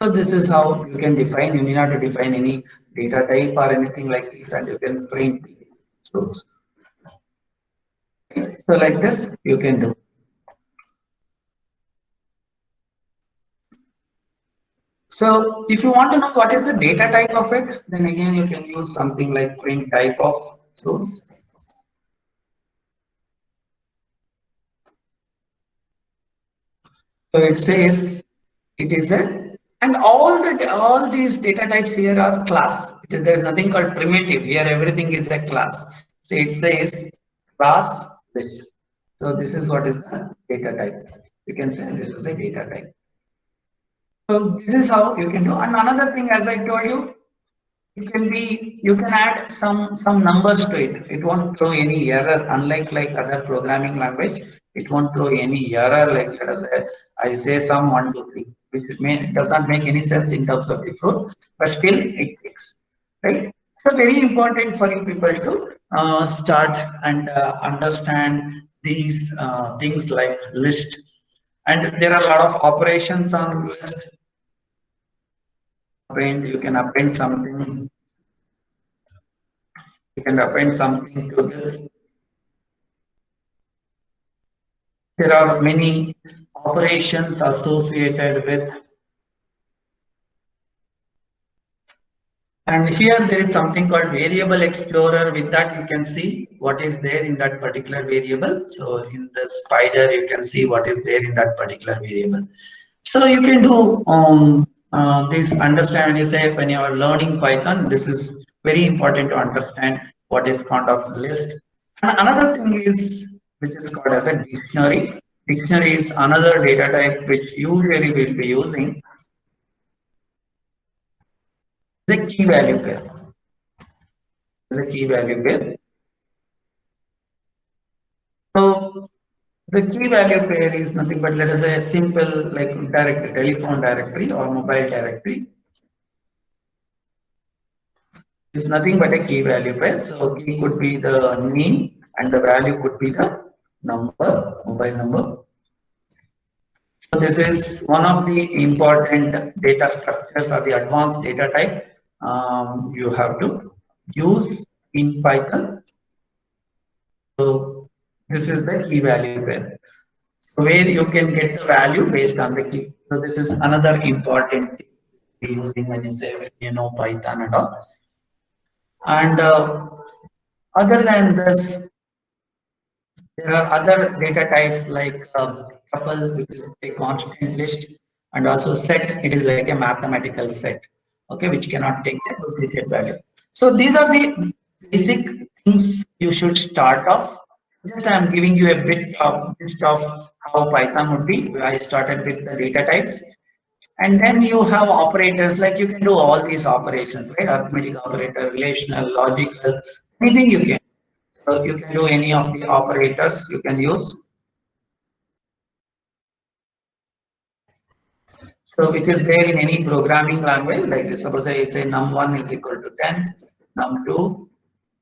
So this is how you can define. You need not to define any data type or anything like this, and you can print fruits. So like this, you can do. So if you want to know what is the data type of it, then again you can use something like print type of fruit. So it says it is a, and all these data types here are class. There is nothing called primitive here. Everything is a class. So it says class list. So this is what is the data type. You can say this is a data type. So this is how you can do. And another thing, as I told you, you can add some numbers to it. It won't throw any error, unlike like other programming language. It won't throw any error like I say some 1, 2, 3, which does not make any sense in terms of the fruit, but still it takes, right? So very important for you people to start and understand these things like list. And there are a lot of operations on list. You can append something. You can append something to this. There are many operations associated with. And here there is something called variable explorer. With that, you can see what is there in that particular variable. So in the spider, you can see what is there in that particular variable. So you can do this understand when you say when you are learning Python, this is very important to understand what is kind of list. And another thing is which is called as a dictionary. Dictionary is another data type which usually will be using the key value pair. The key value pair. So the key value pair is nothing but let us say a simple like directory, telephone directory or mobile directory. It's nothing but a key value pair. So key could be the name and the value could be the number, mobile number. So this is one of the important data structures or the advanced data type you have to use in Python. So this is the key value pair. So where you can get the value based on the key. So this is another important thing using when you say you know Python and all. And other than this, there are other data types like tuple, which is a constant list, and also set. It is like a mathematical set, okay, which cannot take the duplicate value. So these are the basic things you should start off. Just I am giving you a bit of how Python would be. I started with the data types. And then you have operators, like you can do all these operations, right? Arithmetic operator, relational, logical, anything you can. So you can do any of the operators you can use. So it is there in any programming language, like suppose I say num1 is equal to 10, num2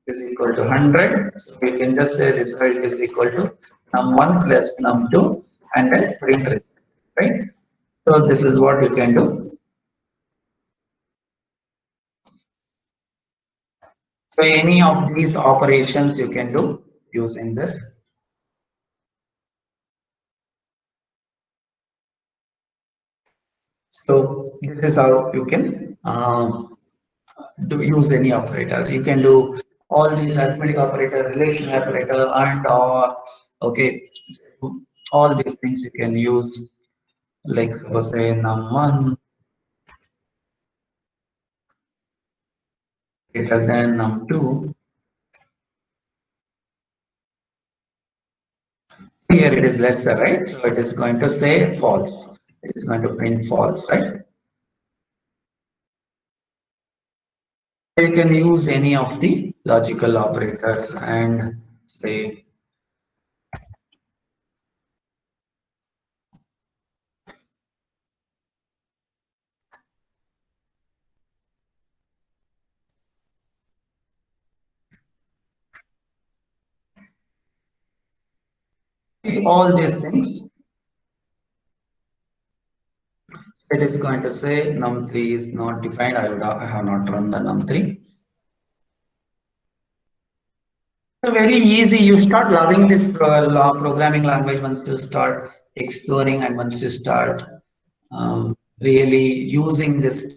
is equal to 100. So you can just say result is equal to num1 plus num2. and then print result, right? So this is what you can do. So any of these operations you can do using this. So this is how you can do use any operators. You can do all these arithmetic operator, relational operator, and or okay, all these things you can use, like suppose say num1 greater than num2. Here it is lesser, right? So it is going to say false. It is going to print false, right? You can use any of the logical operators and say all these things. It is going to say num3 is not defined. I have not run the num3. So very easy. You start loving this programming language once you start exploring and once you start really using this.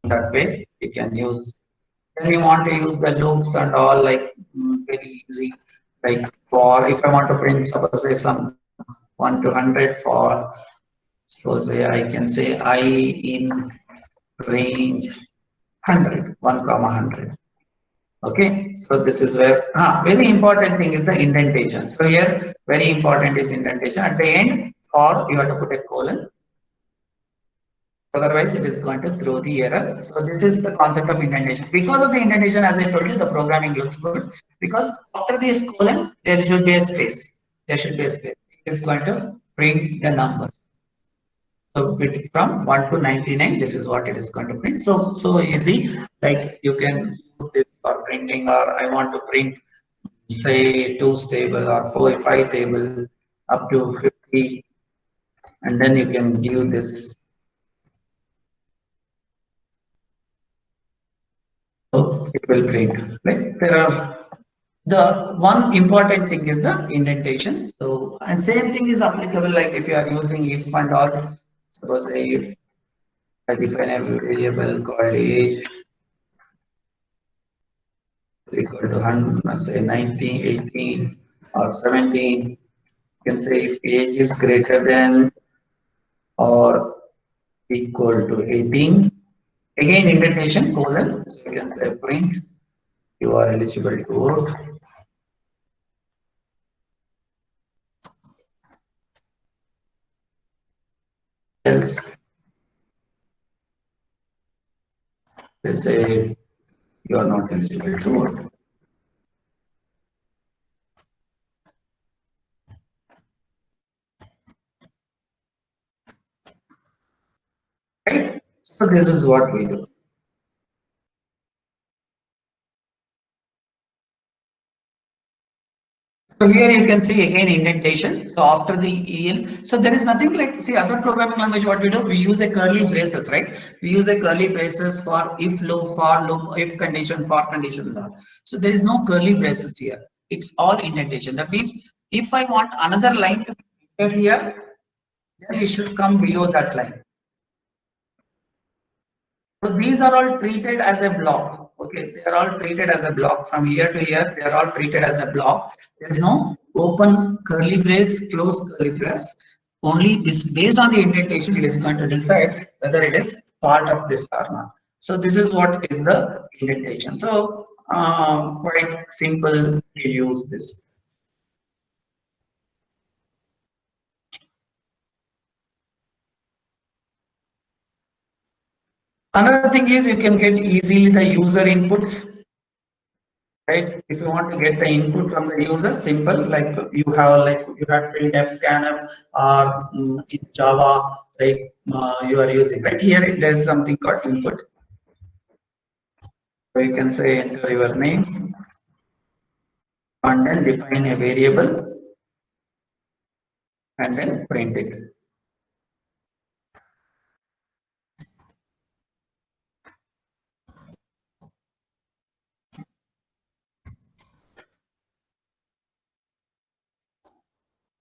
That way you can use. Then you want to use the loops and all, like very easy. Like for if I want to print suppose say some 1 to 100 for, so say I can say I in range 100, 1 comma 100. Okay, so this is where very important thing is the indentation. So here very important is indentation at the end, or you have to put a colon. Otherwise, it is going to throw the error. So this is the concept of indentation. Because of the indentation, as I told you, the programming looks good. Because after this colon, there should be a space. There should be a space. It is going to print the numbers. So from 1 to 99, this is what it is going to print. So easy. Like you can use this for printing, or I want to print say 2's table or 4, 5 table up to 50, and then you can give this. So it will print. Like there are the one important thing is the indentation. So and same thing is applicable like if you are using if and all. Suppose if I define a variable called age is equal to 100, say 19, 18 or 17. You can say if age is greater than or equal to 18. Again indentation colon. So you can say print you are eligible to vote. Else they say you are not eligible to vote. Right? So this is what we do. So here you can see again indentation. So after the EL, so there is nothing like, see other programming language, what we do, we use a curly braces, right? We use a curly braces for if loop, for loop, if condition, for condition, not. So there is no curly braces here. It's all indentation. That means if I want another line to be here, then it should come below that line. So these are all treated as a block. Okay, they are all treated as a block from here to here. They are all treated as a block. There is no open curly brace, close curly brace. Only based on the indentation, it is going to decide whether it is part of this or not. So this is what is the indentation. So quite simple to use this. Another thing is you can get easily the user inputs. Right, if you want to get the input from the user, simple, like you have printf, scanf, or in Java, right, you are using, right? Here there is something called input. So you can say enter your name and then define a variable and then print it.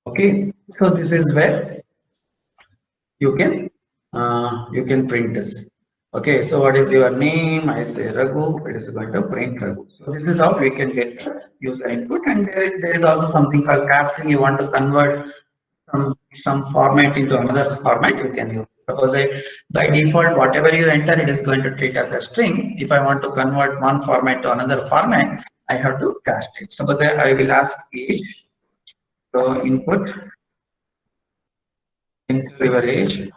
Okay, so this is where you can print this. Okay, so what is your name? I say Raghu. It is going to print Raghu. So this is how we can get user input, and there is also something called casting. You want to convert some format into another format, you can use. Suppose by default, whatever you enter, it is going to treat as a string. If I want to convert one format to another format, I have to cast it. Suppose I will ask age. So input into your age.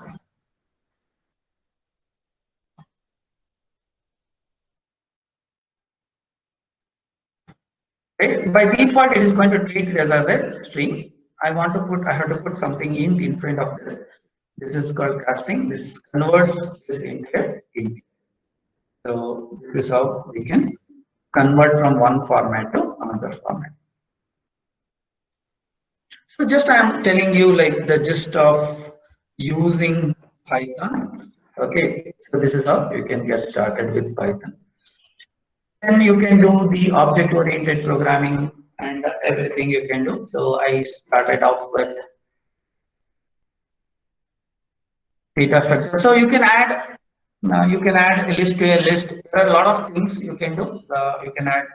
Right? By default, it is going to treat this as a string. I have to put something in front of this. This is called casting. This converts this into a int. So this is how we can convert from one format to another format. So just I am telling you like the gist of using Python. Okay, so this is how you can get started with Python. Then you can do the object-oriented programming and everything you can do. So I started off with data structure. So you can add a list to a list. There are a lot of things you can do. You can add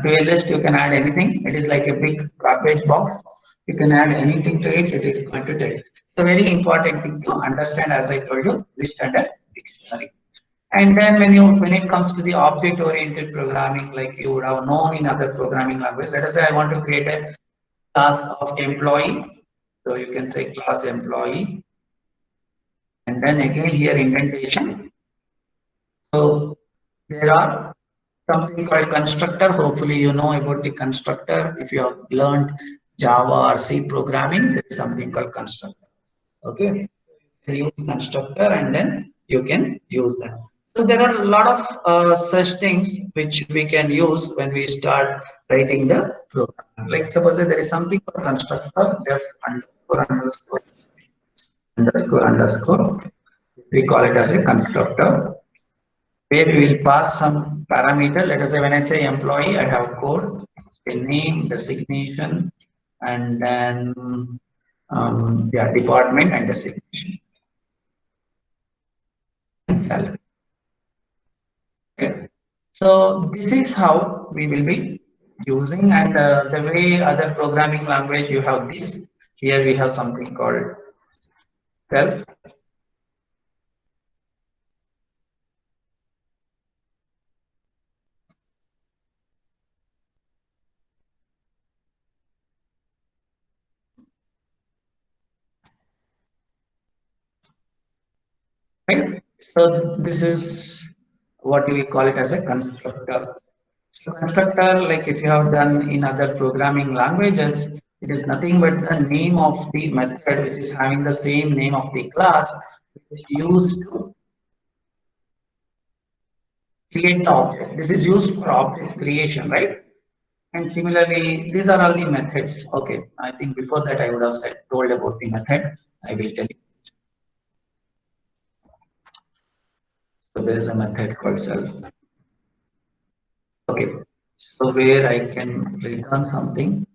to a list. You can add anything. It is like a big garbage box. You can add anything to it. It is going to tell you. So very important thing to understand, as I told you, list and a dictionary. And then when it comes to the object-oriented programming, like you would have known in other programming language, let us say I want to create a class of employee. So you can say class employee. And then again here indentation. So there are something called constructor. Hopefully you know about the constructor. If you have learned Java or C programming, there is something called constructor. Okay, you use constructor and then you can use that. So there are a lot of such things which we can use when we start writing the program. Like suppose there is something called constructor, def underscore. We call it as a constructor, where we will pass some parameter. Let us say when I say employee, I have code, a name, designation, and then department and designation. Salary. Okay. So this is how we will be using, and the way other programming language you have this. Here we have something called self. Right? So this is what we call it as a constructor. So constructor, like if you have done in other programming languages, it is nothing but the name of the method which is having the same name of the class, which is used to create the object. This is used for object creation, right? And similarly, these are all the methods. Okay, I think before that I would have told about the method. I will tell you. So there is a method called self. Okay, so where I can return something.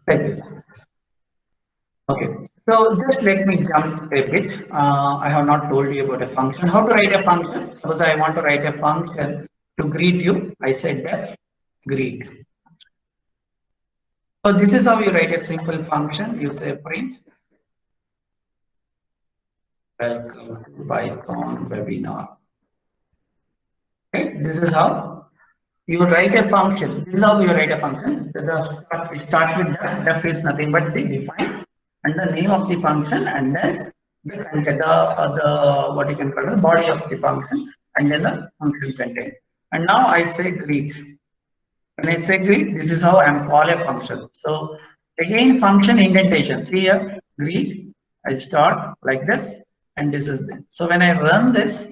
Like this. Okay, so just let me jump a bit. I have not told you about a function. How to write a function? Suppose I want to write a function to greet you. I said def greet. So this is how you write a simple function. You say print welcome to Python webinar. Okay, this is how you write a function. This is how you write a function. Start with def is nothing but the define and the name of the function, and then the what you can call the body of the function, and then the function content. And now I say greet. When I say greet, this is how I'm call a function. So again, function indentation. Here, greet. I start like this, and this is this. So when I run this,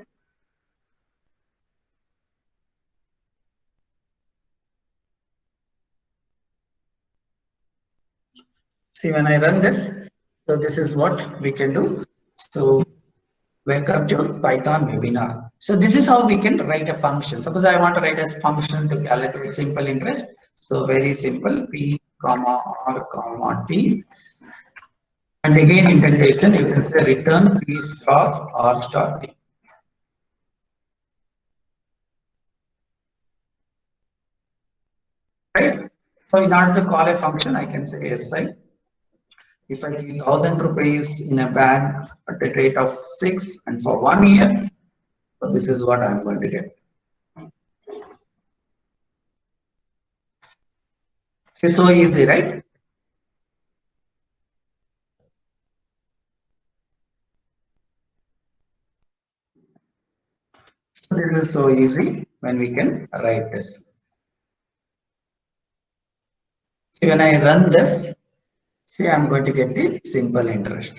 see when I run this, so this is what we can do. So welcome to Python webinar. So this is how we can write a function. Suppose I want to write a function to calculate simple interest. So very simple, P comma R comma T. And again indentation, you can say return P star R star T. Right? So in order to call a function, I can say SI. If I give 1,000 rupees in a bank at a rate of 6 and for 1 year, so this is what I'm going to get. It's so easy, right? So this is so easy when we can write this. So when I run this, see I'm going to get the simple interest,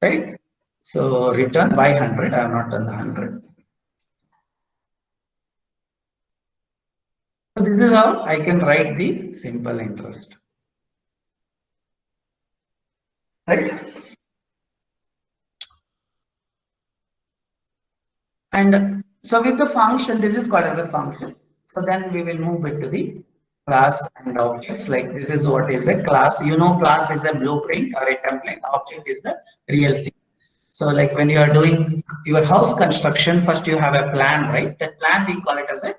right? So return by 100, I have not done the 100. So this is how I can write the simple interest, right? And so with the function, this is called as a function. So then we will move it to the class and objects. Like this is what is a class. You know, class is a blueprint or a template. Object is the real thing. So like when you are doing your house construction, first you have a plan, right? That plan we call it as a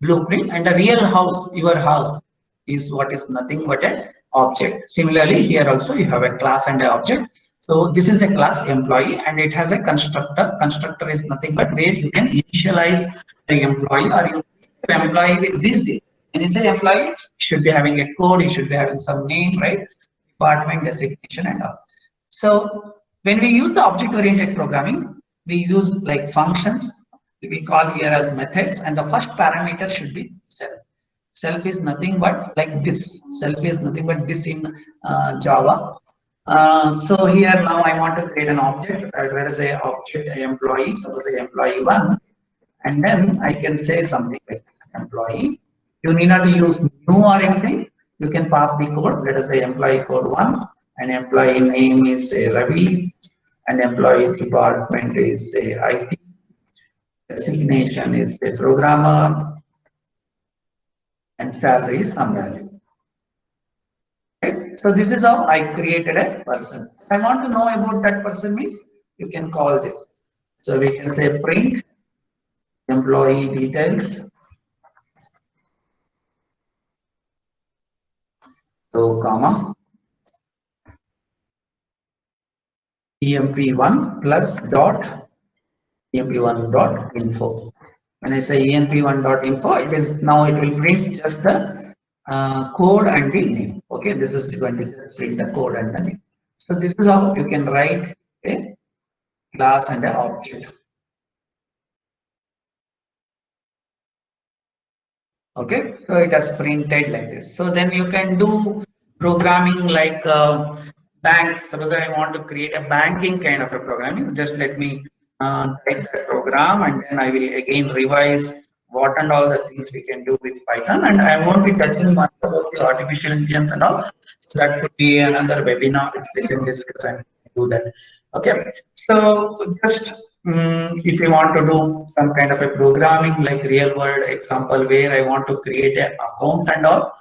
blueprint, and a real house, your house, is what is nothing but a object. Similarly, here also you have a class and an object. So this is a class employee, and it has a constructor. Constructor is nothing but where you can initialize the employee, or you employee with this data. When you say employee, it should be having a code, it should be having some name, right? Department designation and all. So when we use the object-oriented programming, we use like functions, we call here as methods, and the first parameter should be self. Self is nothing but like this. Self is nothing but this in Java. So here now I want to create an object. Where is a object employee? Suppose the employee one, and then I can say something like employee. You need not use new or anything. You can pass the code. Let us say employee code one, and employee name is say Ravi, and employee department is say IT. Designation is a programmer, and salary is some value. Right? So this is how I created a person. If I want to know about that person, means you can call this. So we can say print employee details. So comma emp1 plus dot emp1 dot info. When I say emp1 dot info, it is now it will print just the code and the name. Okay, this is going to print the code and the name. So this is how you can write a class and an object. Okay, so it has printed like this. So then you can do programming like bank. Suppose I want to create a banking kind of a programming. Just let me type the program, and then I will again revise what and all the things we can do with Python. And I won't be touching much about the artificial intelligence and all. So that could be another webinar which we can discuss and do that. Okay, so just if you want to do some kind of a programming like real world example where I want to create an account and all.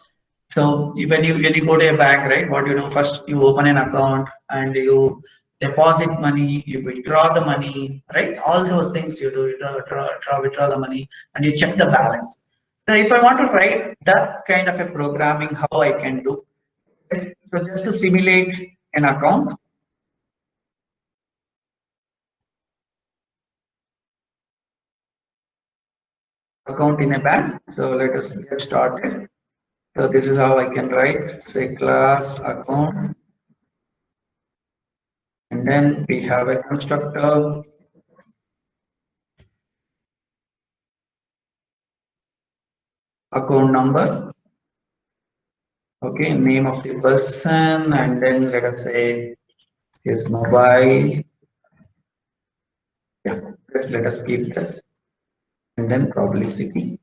So when you go to a bank, right, what you do first, you open an account and you deposit money, you withdraw the money, right? All those things you do, you withdraw the money, and you check the balance. So if I want to write that kind of a programming, how I can do? So just to simulate an account, in a bank. So let us get started. So this is how I can write say class account, and and then we have a constructor. Account number, okay, name of the person, and then let us say his mobile. Yeah, let us keep that, and then probably city.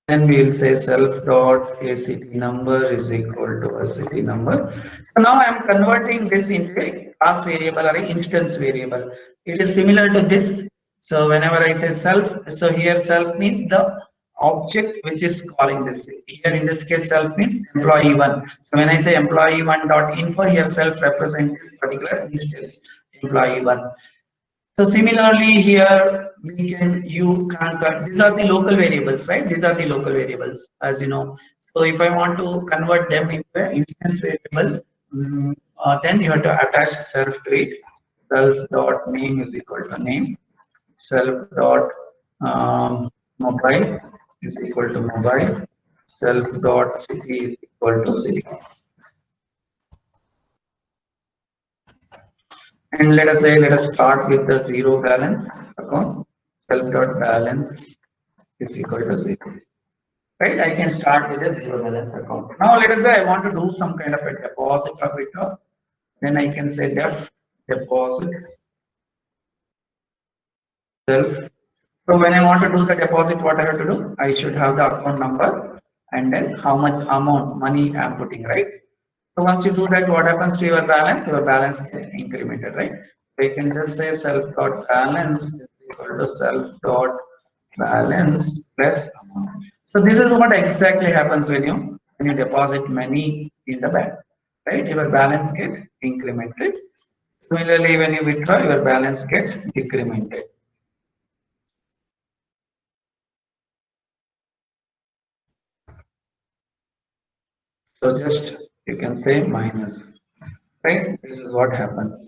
Then we will say self dot a city number is equal to a city number. So now I am converting this into a class variable or an instance variable. It is similar to this. So whenever I say self, so here self means the object which is calling this. Here in this case self means employee one. So when I say employee one dot info, here self represents particular instance employee one. So similarly here you can these are the local variables, right? These are the local variables, as you know. So if I want to convert them into an instance variable, then you have to attach self to it. Self dot name is equal to name. Self dot mobile is equal to mobile. Self dot city is equal to city. And let us say, let us start with the zero balance account. Self dot balance is equal to zero. Right? I can start with a zero balance account. Now let us say I want to do some kind of a deposit or withdraw. Then I can say def deposit self. So when I want to do the deposit, what I have to do? I should have the account number and then how much amount money I'm putting, right? So once you do that, what happens to your balance? Your balance gets incremented, right? So you can just say self dot balance is equal to self dot balance plus amount. So this is what exactly happens when you deposit money in the bank, right? Your balance gets incremented. Similarly, when you withdraw, your balance gets decremented. So just you can say minus, right? This is what happens.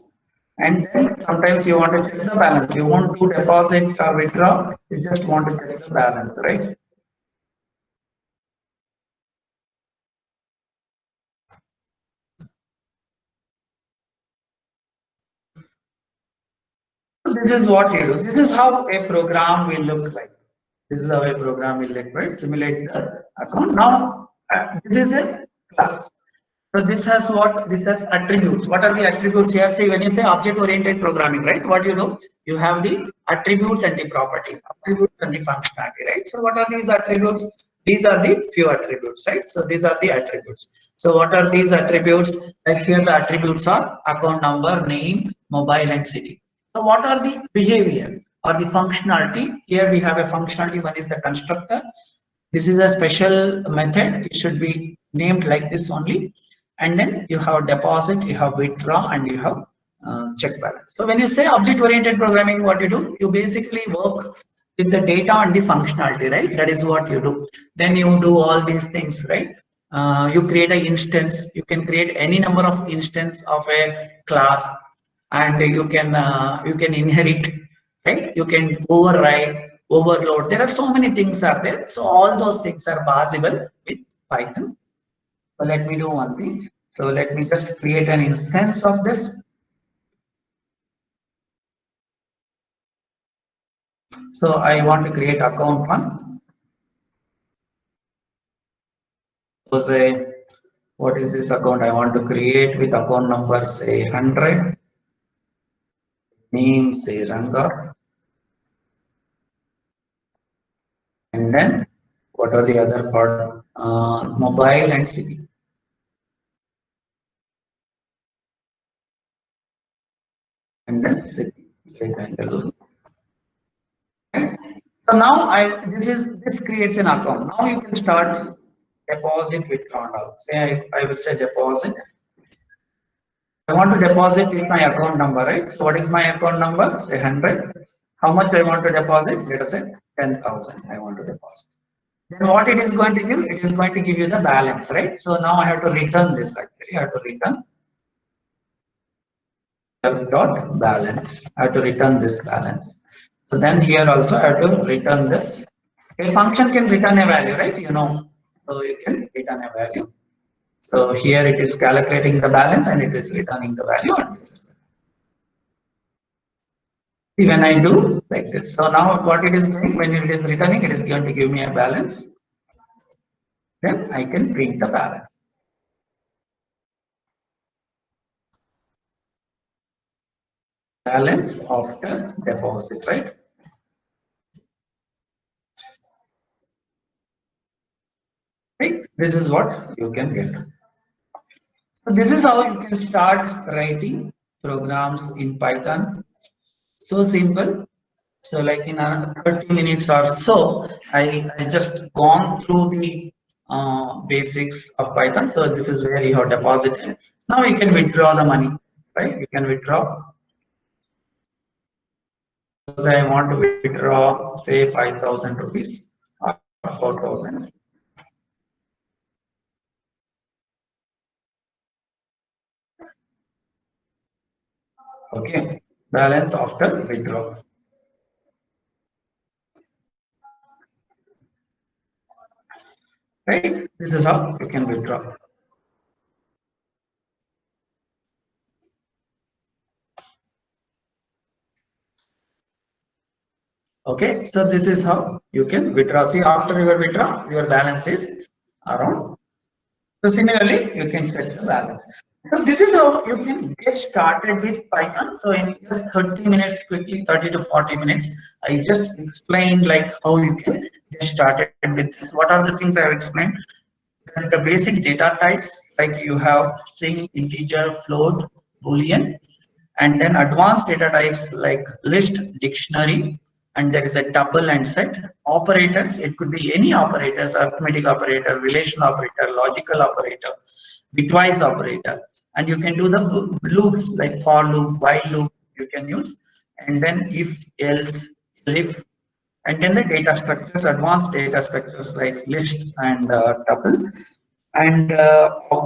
And then sometimes you want to check the balance. You want to deposit or withdraw, you just want to check the balance, right? So this is what you do. This is how a program will look like. This is how a program will look, right? Simulate the account. Now, this is a class. So this has what? This has attributes. What are the attributes here? See, when you say object-oriented programming, right? What you do? You have the attributes and the properties, attributes and the functionality, right? So what are these attributes? These are the few attributes, right? So these are the attributes. So what are these attributes? Like here, the attributes are account number, name, mobile, and city. So what are the behavior or the functionality? Here we have a functionality. One is the constructor. This is a special method. It should be named like this only. And then you have deposit, you have withdraw, and you have check balance. So when you say object-oriented programming, what you do? You basically work with the data and the functionality, right? That is what you do. Then you do all these things, right? You create an instance. You can create any number of instance of a class, and you can inherit, right? You can override, overload. There are so many things are there. So all those things are possible with Python. So let me do one thing. So let me just create an instance of this. So I want to create account one. So say, what is this account I want to create with account number, say 100, name say Ranga, and then what are the other part? Mobile and city. And then city. So now this creates an account. Now you can start deposit withdraw and all. Say I will say deposit. I want to deposit with my account number, right? So what is my account number? Say 100. How much I want to deposit? Let us say 10,000. I want to deposit. Then what it is going to give? It is going to give you the balance, right? So now I have to return this actually. I have to return dot balance. I have to return this balance. So then here also I have to return this. A function can return a value, right? You know, so you can return a value. So here it is calculating the balance and it is returning the value. And this is when I do like this. So now what it is doing when it is returning, it is going to give me a balance. Then I can print the balance. Balance after deposit, right? Right. This is what you can get. So this is how you can start writing programs in Python. So simple. So like in 30 minutes or so, I just gone through the basics of Python. So this is where you have deposited. Now you can withdraw the money, right? You can withdraw. So I want to withdraw, say 5,000 rupees or 4,000. Okay, balance after withdrawal. Right, this is how you can withdraw. Okay, so this is how you can withdraw. See, after your withdraw, your balance is around. So similarly, you can check the balance. So this is how you can get started with Python. So in just 30 minutes, quickly 30 to 40 minutes, I just explained like how you can get started with this. What are the things I have explained? The basic data types, like you have string, integer, float, boolean, and then advanced data types like list, dictionary, and there is a tuple and set. Operators, it could be any operators, arithmetic operator, relation operator, logical operator, bitwise operator, and you can do the loops like for loop, while loop you can use, and then if, else, if, and then the data structures, advanced data structures like list and tuple, and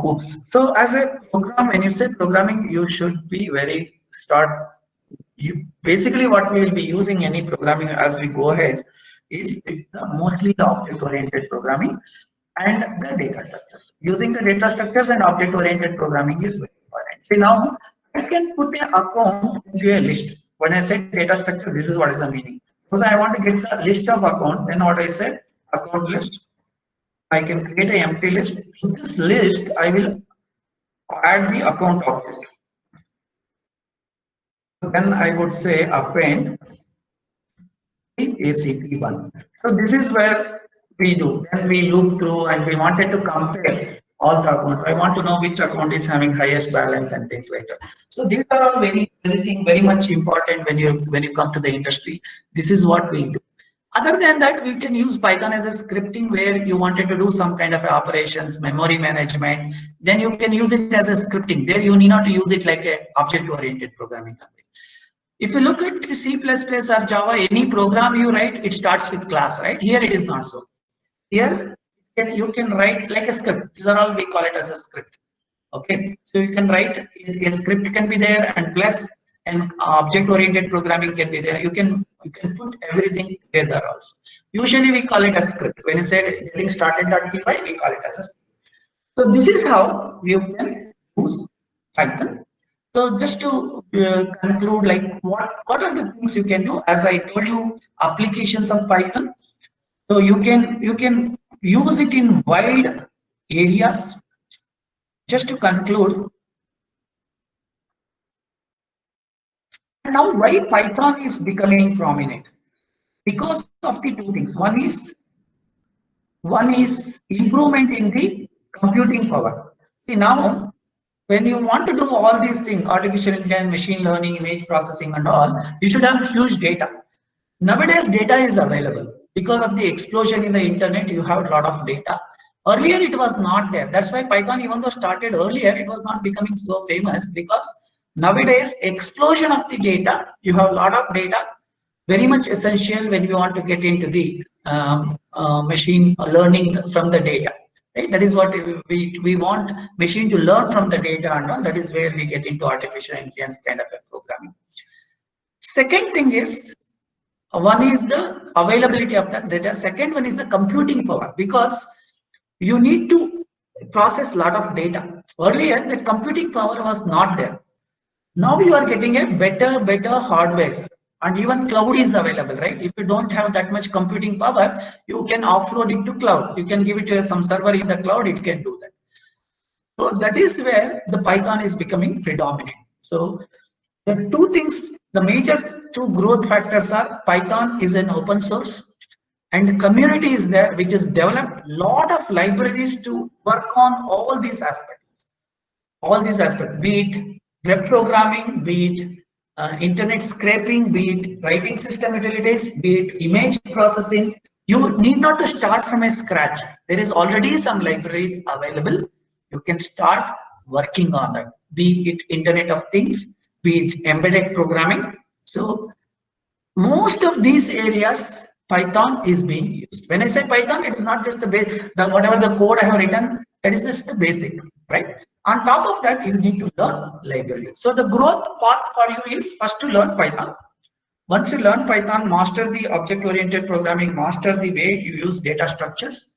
oops. So as a program, when you say programming, you should be very start. You basically what we will be using any programming as we go ahead is mostly the object-oriented programming and the data structures. Using the data structures and object-oriented programming is very important. See now, I can put an account into a list. When I say data structure, this is what is the meaning. Because I want to get the list of accounts, then what I said, account list. I can create an empty list. To this list, I will add the account object. Then I would say append ACT1. So this is where we do. Then we loop through and we wanted to compare all the accounts. I want to know which account is having highest balance and things like that. So these are all very much important when you come to the industry. This is what we do. Other than that, we can use Python as a scripting where you wanted to do some kind of operations, memory management. Then you can use it as a scripting. There you need not to use it like a object-oriented programming language. If you look at C++ or Java, any program you write, it starts with class, right? Here it is not so. Here you can write like a script. These are all we call it as a script. Okay, so you can write a script can be there, and plus an object-oriented programming can be there. You can put everything together also. Usually we call it a script. When you say getting started.py, we call it as a script. So this is how you can use Python. So just to conclude, like what are the things you can do? As I told you, applications of Python. So you can use it in wide areas. Just to conclude, now why Python is becoming prominent? Because of the two things. One is improvement in the computing power. See now, when you want to do all these things, artificial intelligence, machine learning, image processing and all, you should have huge data. Nowadays, data is available. Because of the explosion in the internet, you have a lot of data. Earlier, it was not there. That's why Python, even though started earlier, it was not becoming so famous because nowadays, explosion of the data, you have a lot of data, very much essential when you want to get into the machine learning from the data. Right? That is what we want machine to learn from the data and all. That is where we get into artificial intelligence kind of a programming. Second thing is, one is the availability of that data. Second one is the computing power, because you need to process lot of data. Earlier, the computing power was not there. Now you are getting a better hardware, and even cloud is available, right? If you don't have that much computing power, you can offload it to cloud. You can give it to some server in the cloud, it can do that. So that is where the Python is becoming predominant. So the two things, the major two growth factors are Python is an open source and community is there, which has developed lot of libraries to work on all these aspects, be it web programming, be it internet scraping, be it writing system utilities, be it image processing. You need not to start from a scratch. There is already some libraries available. You can start working on that, be it Internet of Things, be it embedded programming. So most of these areas, Python is being used. When I say Python, it is not just the whatever the code I have written, that is just the basic, right? On top of that, you need to learn library. So the growth path for you is first to learn Python. Once you learn Python, master the object-oriented programming, master the way you use data structures,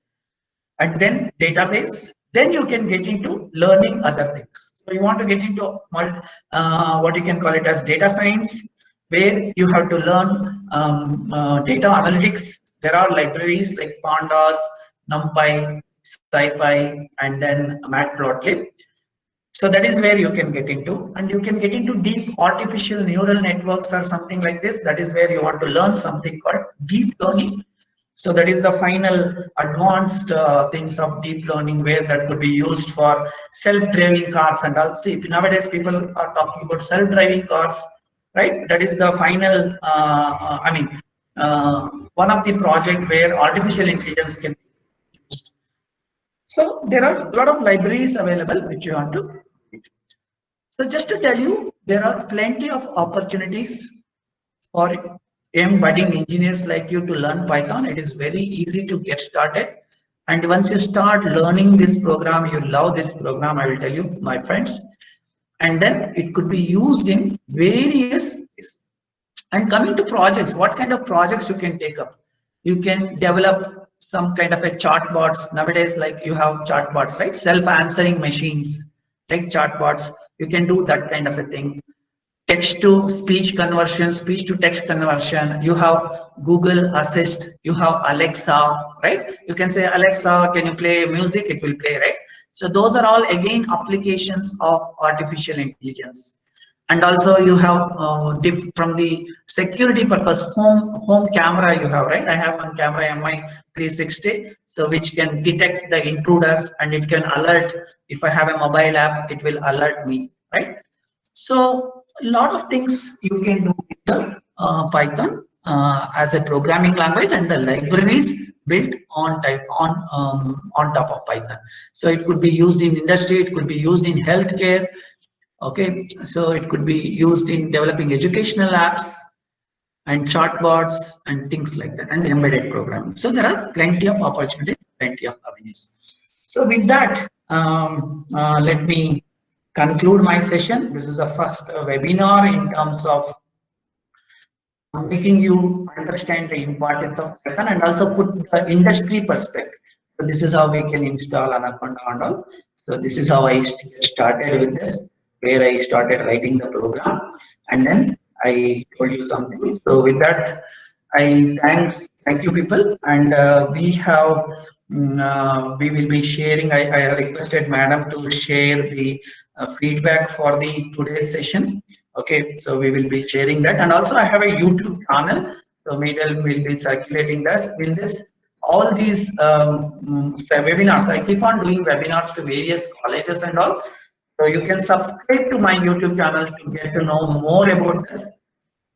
and then database, then you can get into learning other things. So you want to get into what you can call it as data science, where you have to learn data analytics. There are libraries like Pandas, NumPy, SciPy, and then Matplotlib. So that is where you can get into, and you can get into deep artificial neural networks or something like this. That is where you want to learn something called deep learning. So that is the final advanced things of deep learning, where that could be used for self-driving cars. And also nowadays people are talking about self-driving cars, right? That is the final, one of the project where artificial intelligence can be used. So there are a lot of libraries available which you want to. So just to tell you, there are plenty of opportunities for young budding engineers like you to learn Python. It is very easy to get started. And once you start learning this program, you love this program, I will tell you, my friends. And then it could be used in various ways. And coming to projects, what kind of projects you can take up? You can develop some kind of a chatbots. Nowadays, like you have chatbots, right? Self-answering machines, like chatbots. You can do that kind of a thing. Text to speech conversion, speech to text conversion. You have Google Assist, you have Alexa, right? You can say, Alexa, can you play music? It will play, right? So those are all again applications of artificial intelligence. And also you have from the security purpose, home camera you have, right? I have one camera MI 360, so which can detect the intruders, and it can alert. If I have a mobile app, it will alert me, right? So a lot of things you can do with the Python as a programming language, and the libraries built on top of Python. So it could be used in industry, it could be used in healthcare. Okay, so it could be used in developing educational apps and chatbots and things like that, and embedded programming. So there are plenty of opportunities, plenty of avenues. So with that, let me conclude my session. This is the first webinar in terms of making you understand the importance of Python and also put the industry perspective. So this is how we can install Anaconda and all. So this is how I started with this, where I started writing the program, and then I told you something. So with that, I thank you people, and we will be sharing. I requested Madam to share the feedback for the today's session. Okay, so we will be sharing that, and also I have a YouTube channel. So Meedle will be circulating that. In this, all these webinars, I keep on doing webinars to various colleges and all. So you can subscribe to my YouTube channel to get to know more about this.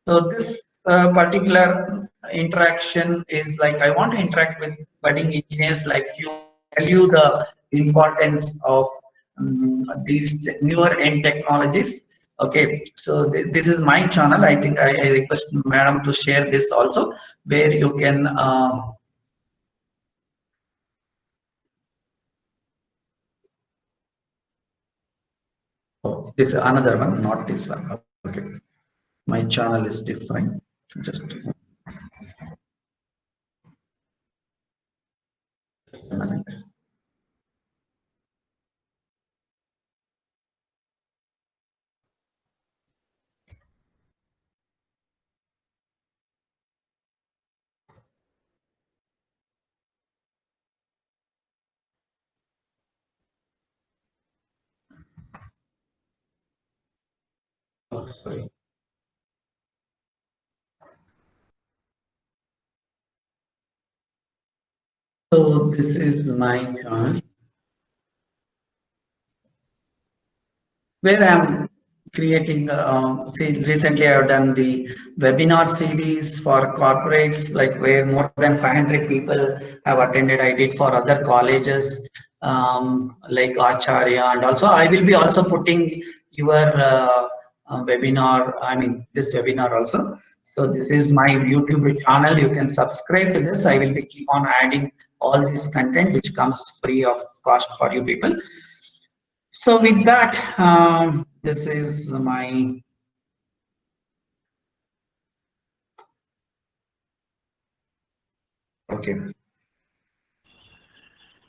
So this particular interaction is like, I want to interact with budding engineers like you, tell you the importance of these newer end technologies. Okay, so this is my channel. I think I request Madam to share this also, where you can. Oh, this is another one, not this one. Okay, my channel is different. Just a minute. Okay. So this is my channel where I'm creating. See, recently I've done the webinar series for corporates, like where more than 500 people have attended. I did for other colleges like Acharya, and also I will be also putting your webinar. I mean this webinar also. So this is my YouTube channel. You can subscribe to this. I will be keep on adding all this content which comes free of cost for you people. So with that, this is my, okay.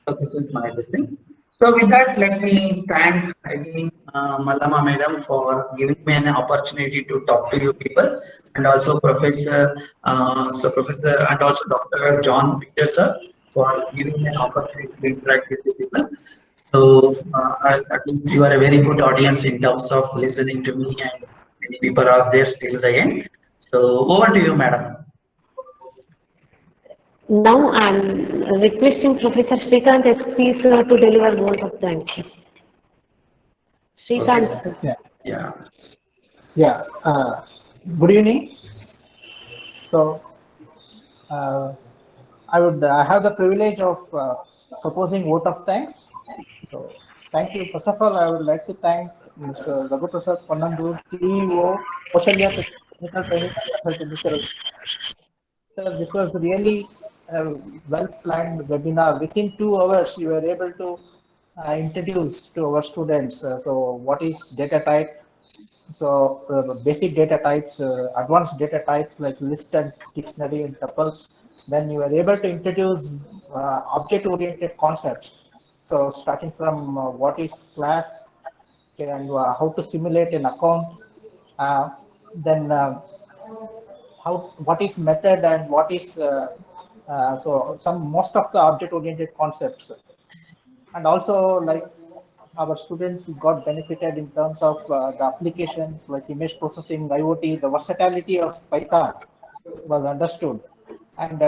So this is my thing. So with that, let me thank again Malama Madam for giving me an opportunity to talk to you people, and also Professor and also Dr. John Peter sir for giving me an opportunity to interact with the people. So at least you are a very good audience in terms of listening to me, and many people are there till the end. So over to you, madam. Now I'm requesting Professor Srikanth SP sir to deliver vote of thanks. Okay. Srikanth sir. Yeah, Yeah. yeah. Good evening. So, uh, I have the privilege of proposing vote of thanks. So, thank you. First of all, I would like to thank Mr. Raghu Prasad Pannandu, CEO, Kaushalya Technical Training and Consultancy Service. So, this was really a well-planned webinar. Within 2 hours, you were able to introduce to our students. So, what is data type? So basic data types, advanced data types like list and dictionary and tuples. Then you are able to introduce object-oriented concepts. So starting from what is class and how to simulate an account, uh, then how what is method and what is so some most of the object-oriented concepts, and also like our students got benefited in terms of the applications like image processing, IoT, the versatility of Python was understood, and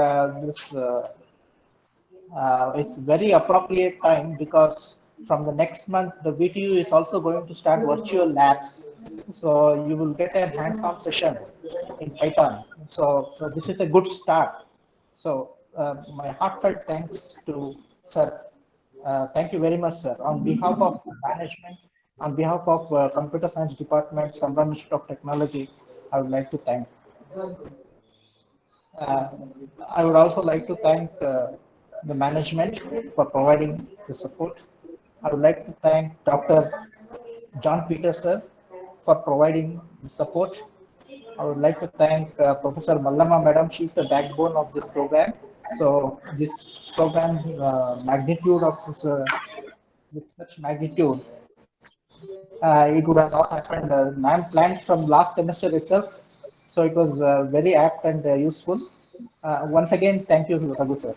it's very appropriate time because from the next month the VTU is also going to start virtual labs, so you will get a hands-on session in Python. So this is a good start. So my heartfelt thanks to sir. Thank you very much, sir. On behalf of management, on behalf of Computer Science Department, Sambhav Institute of Technology, I would like to thank. Uh, I would also like to thank the management for providing the support. I would like to thank Dr. John Peter, sir, for providing the support. I would like to thank Professor Mallama Madam. She's the backbone of this program. So this program magnitude of with such magnitude, it would have not happened. Ma'am planned from last semester itself, so it was very apt and useful. Once again, thank you, Raghu sir.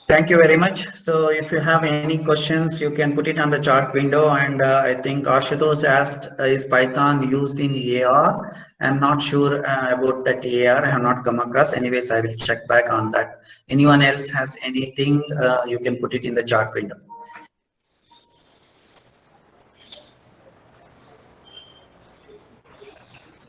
Thank you very much. So if you have any questions, you can put it on the chat window. And I think Ashutosh asked, is Python used in AR? I'm not sure about that AR. I have not come across. Anyways, I will check back on that. Anyone else has anything, you can put it in the chat window.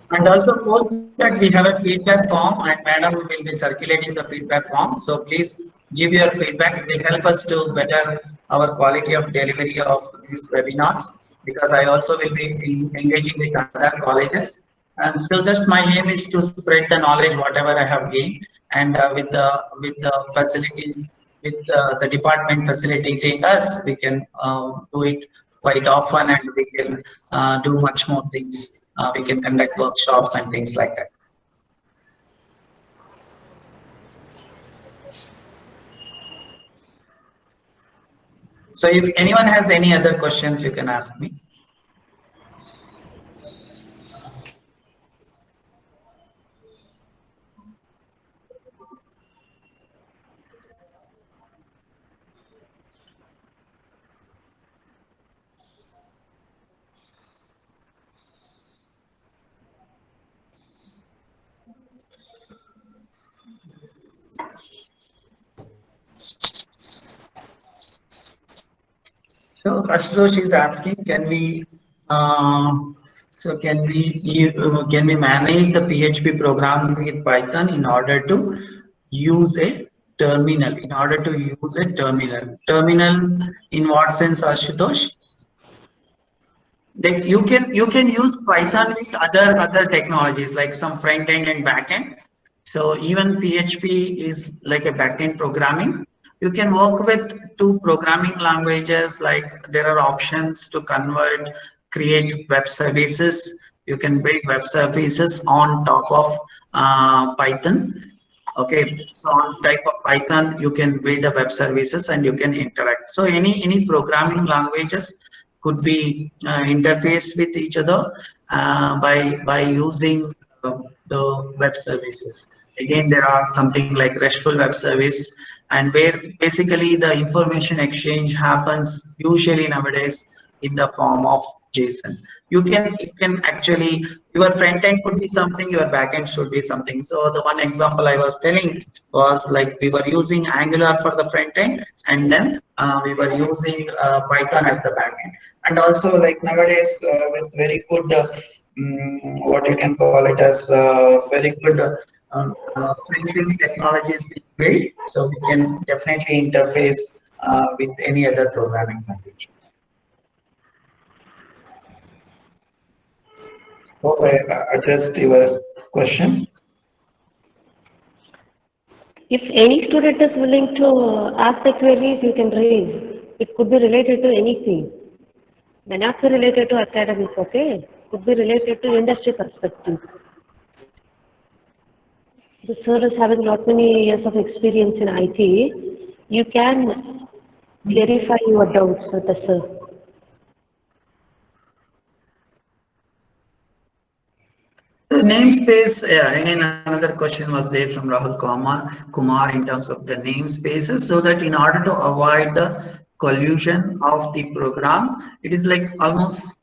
And also post that we have a feedback form, and madam will be circulating the feedback form. So please give your feedback. It will help us to better our quality of delivery of these webinars, because I also will be engaging with other colleges. And so just my aim is to spread the knowledge, whatever I have gained, and with the facilities, with the department facilitating us, we can do it quite often, and we can do much more things. We can conduct workshops and things like that. So if anyone has any other questions, you can ask me. So Ashutosh is asking, can we can we manage the PHP program with Python in order to use a terminal? In order to use a terminal in what sense, Ashutosh? Like you can use Python with other technologies like some front end and back end. So even PHP is like a back end programming. You can work with two programming languages. Like there are options to convert, create web services. You can build web services on top of Python. Okay, so on type of Python, you can build the web services and you can interact. So any programming languages could be interfaced with each other by using the web services. Again, there are something like RESTful web service, and where basically the information exchange happens usually nowadays in the form of JSON. You can actually, your front end could be something, your back end should be something. So the one example I was telling was like we were using Angular for the front end, and then we were using Python as the back end. And also like nowadays with very good what you can call it as very good front-end technologies being built, so we can definitely interface with any other programming language. Hope I addressed your question. If any student is willing to ask the queries, you can raise. It could be related to anything. May not be related to academics, okay? Could be related to industry perspective. The sir is having not many years of experience in IT. You can clarify your doubts with the sir. The namespace, yeah, again, another question was there from Rahul Kumar in terms of the namespaces, so that in order to avoid the collusion of the program, it is like almost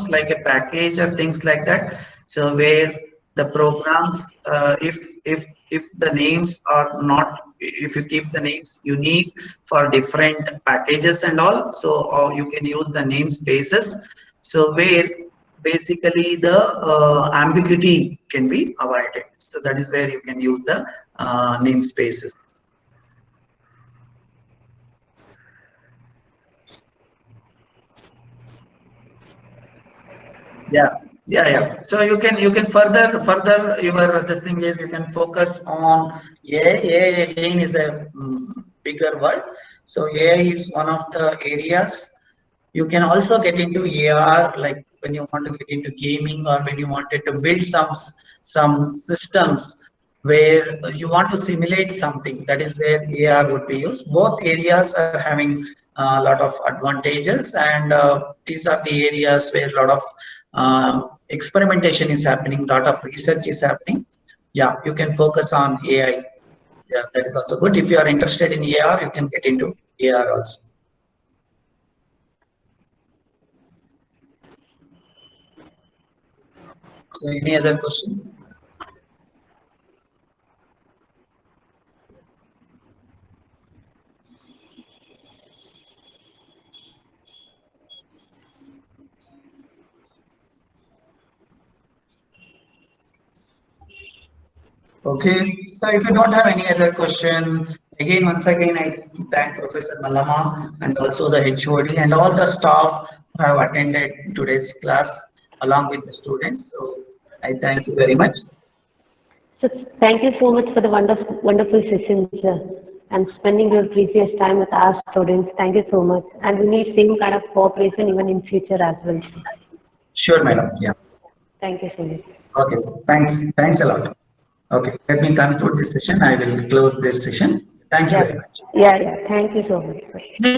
like a package or things like that. So where the programs, if the names are not, if you keep the names unique for different packages and all, so you can use the namespaces. So where basically the ambiguity can be avoided. So that is where you can use the namespaces. Yeah. So you can further your this thing is you can focus on AI again is a bigger word. So AI is one of the areas. You can also get into AR, like when you want to get into gaming or when you wanted to build some systems where you want to simulate something. That is where AR would be used. Both areas are having a lot of advantages, and these are the areas where a lot of experimentation is happening, a lot of research is happening. Yeah, you can focus on AI. Yeah, that is also good. If you are interested in AR, you can get into AR also. So any other question? Okay, so if you don't have any other question, once again, I thank Professor Malama and also the HOD and all the staff who have attended today's class along with the students. So I thank you very much. So thank you so much for the wonderful session, sir, and spending your precious time with our students. Thank you so much. And we need same kind of cooperation even in future as well. Sure, madam. Yeah. Thank you so much. Okay, thanks a lot. Okay, let me conclude this session. I will close this session. Thank you very much. Yeah. Thank you so much.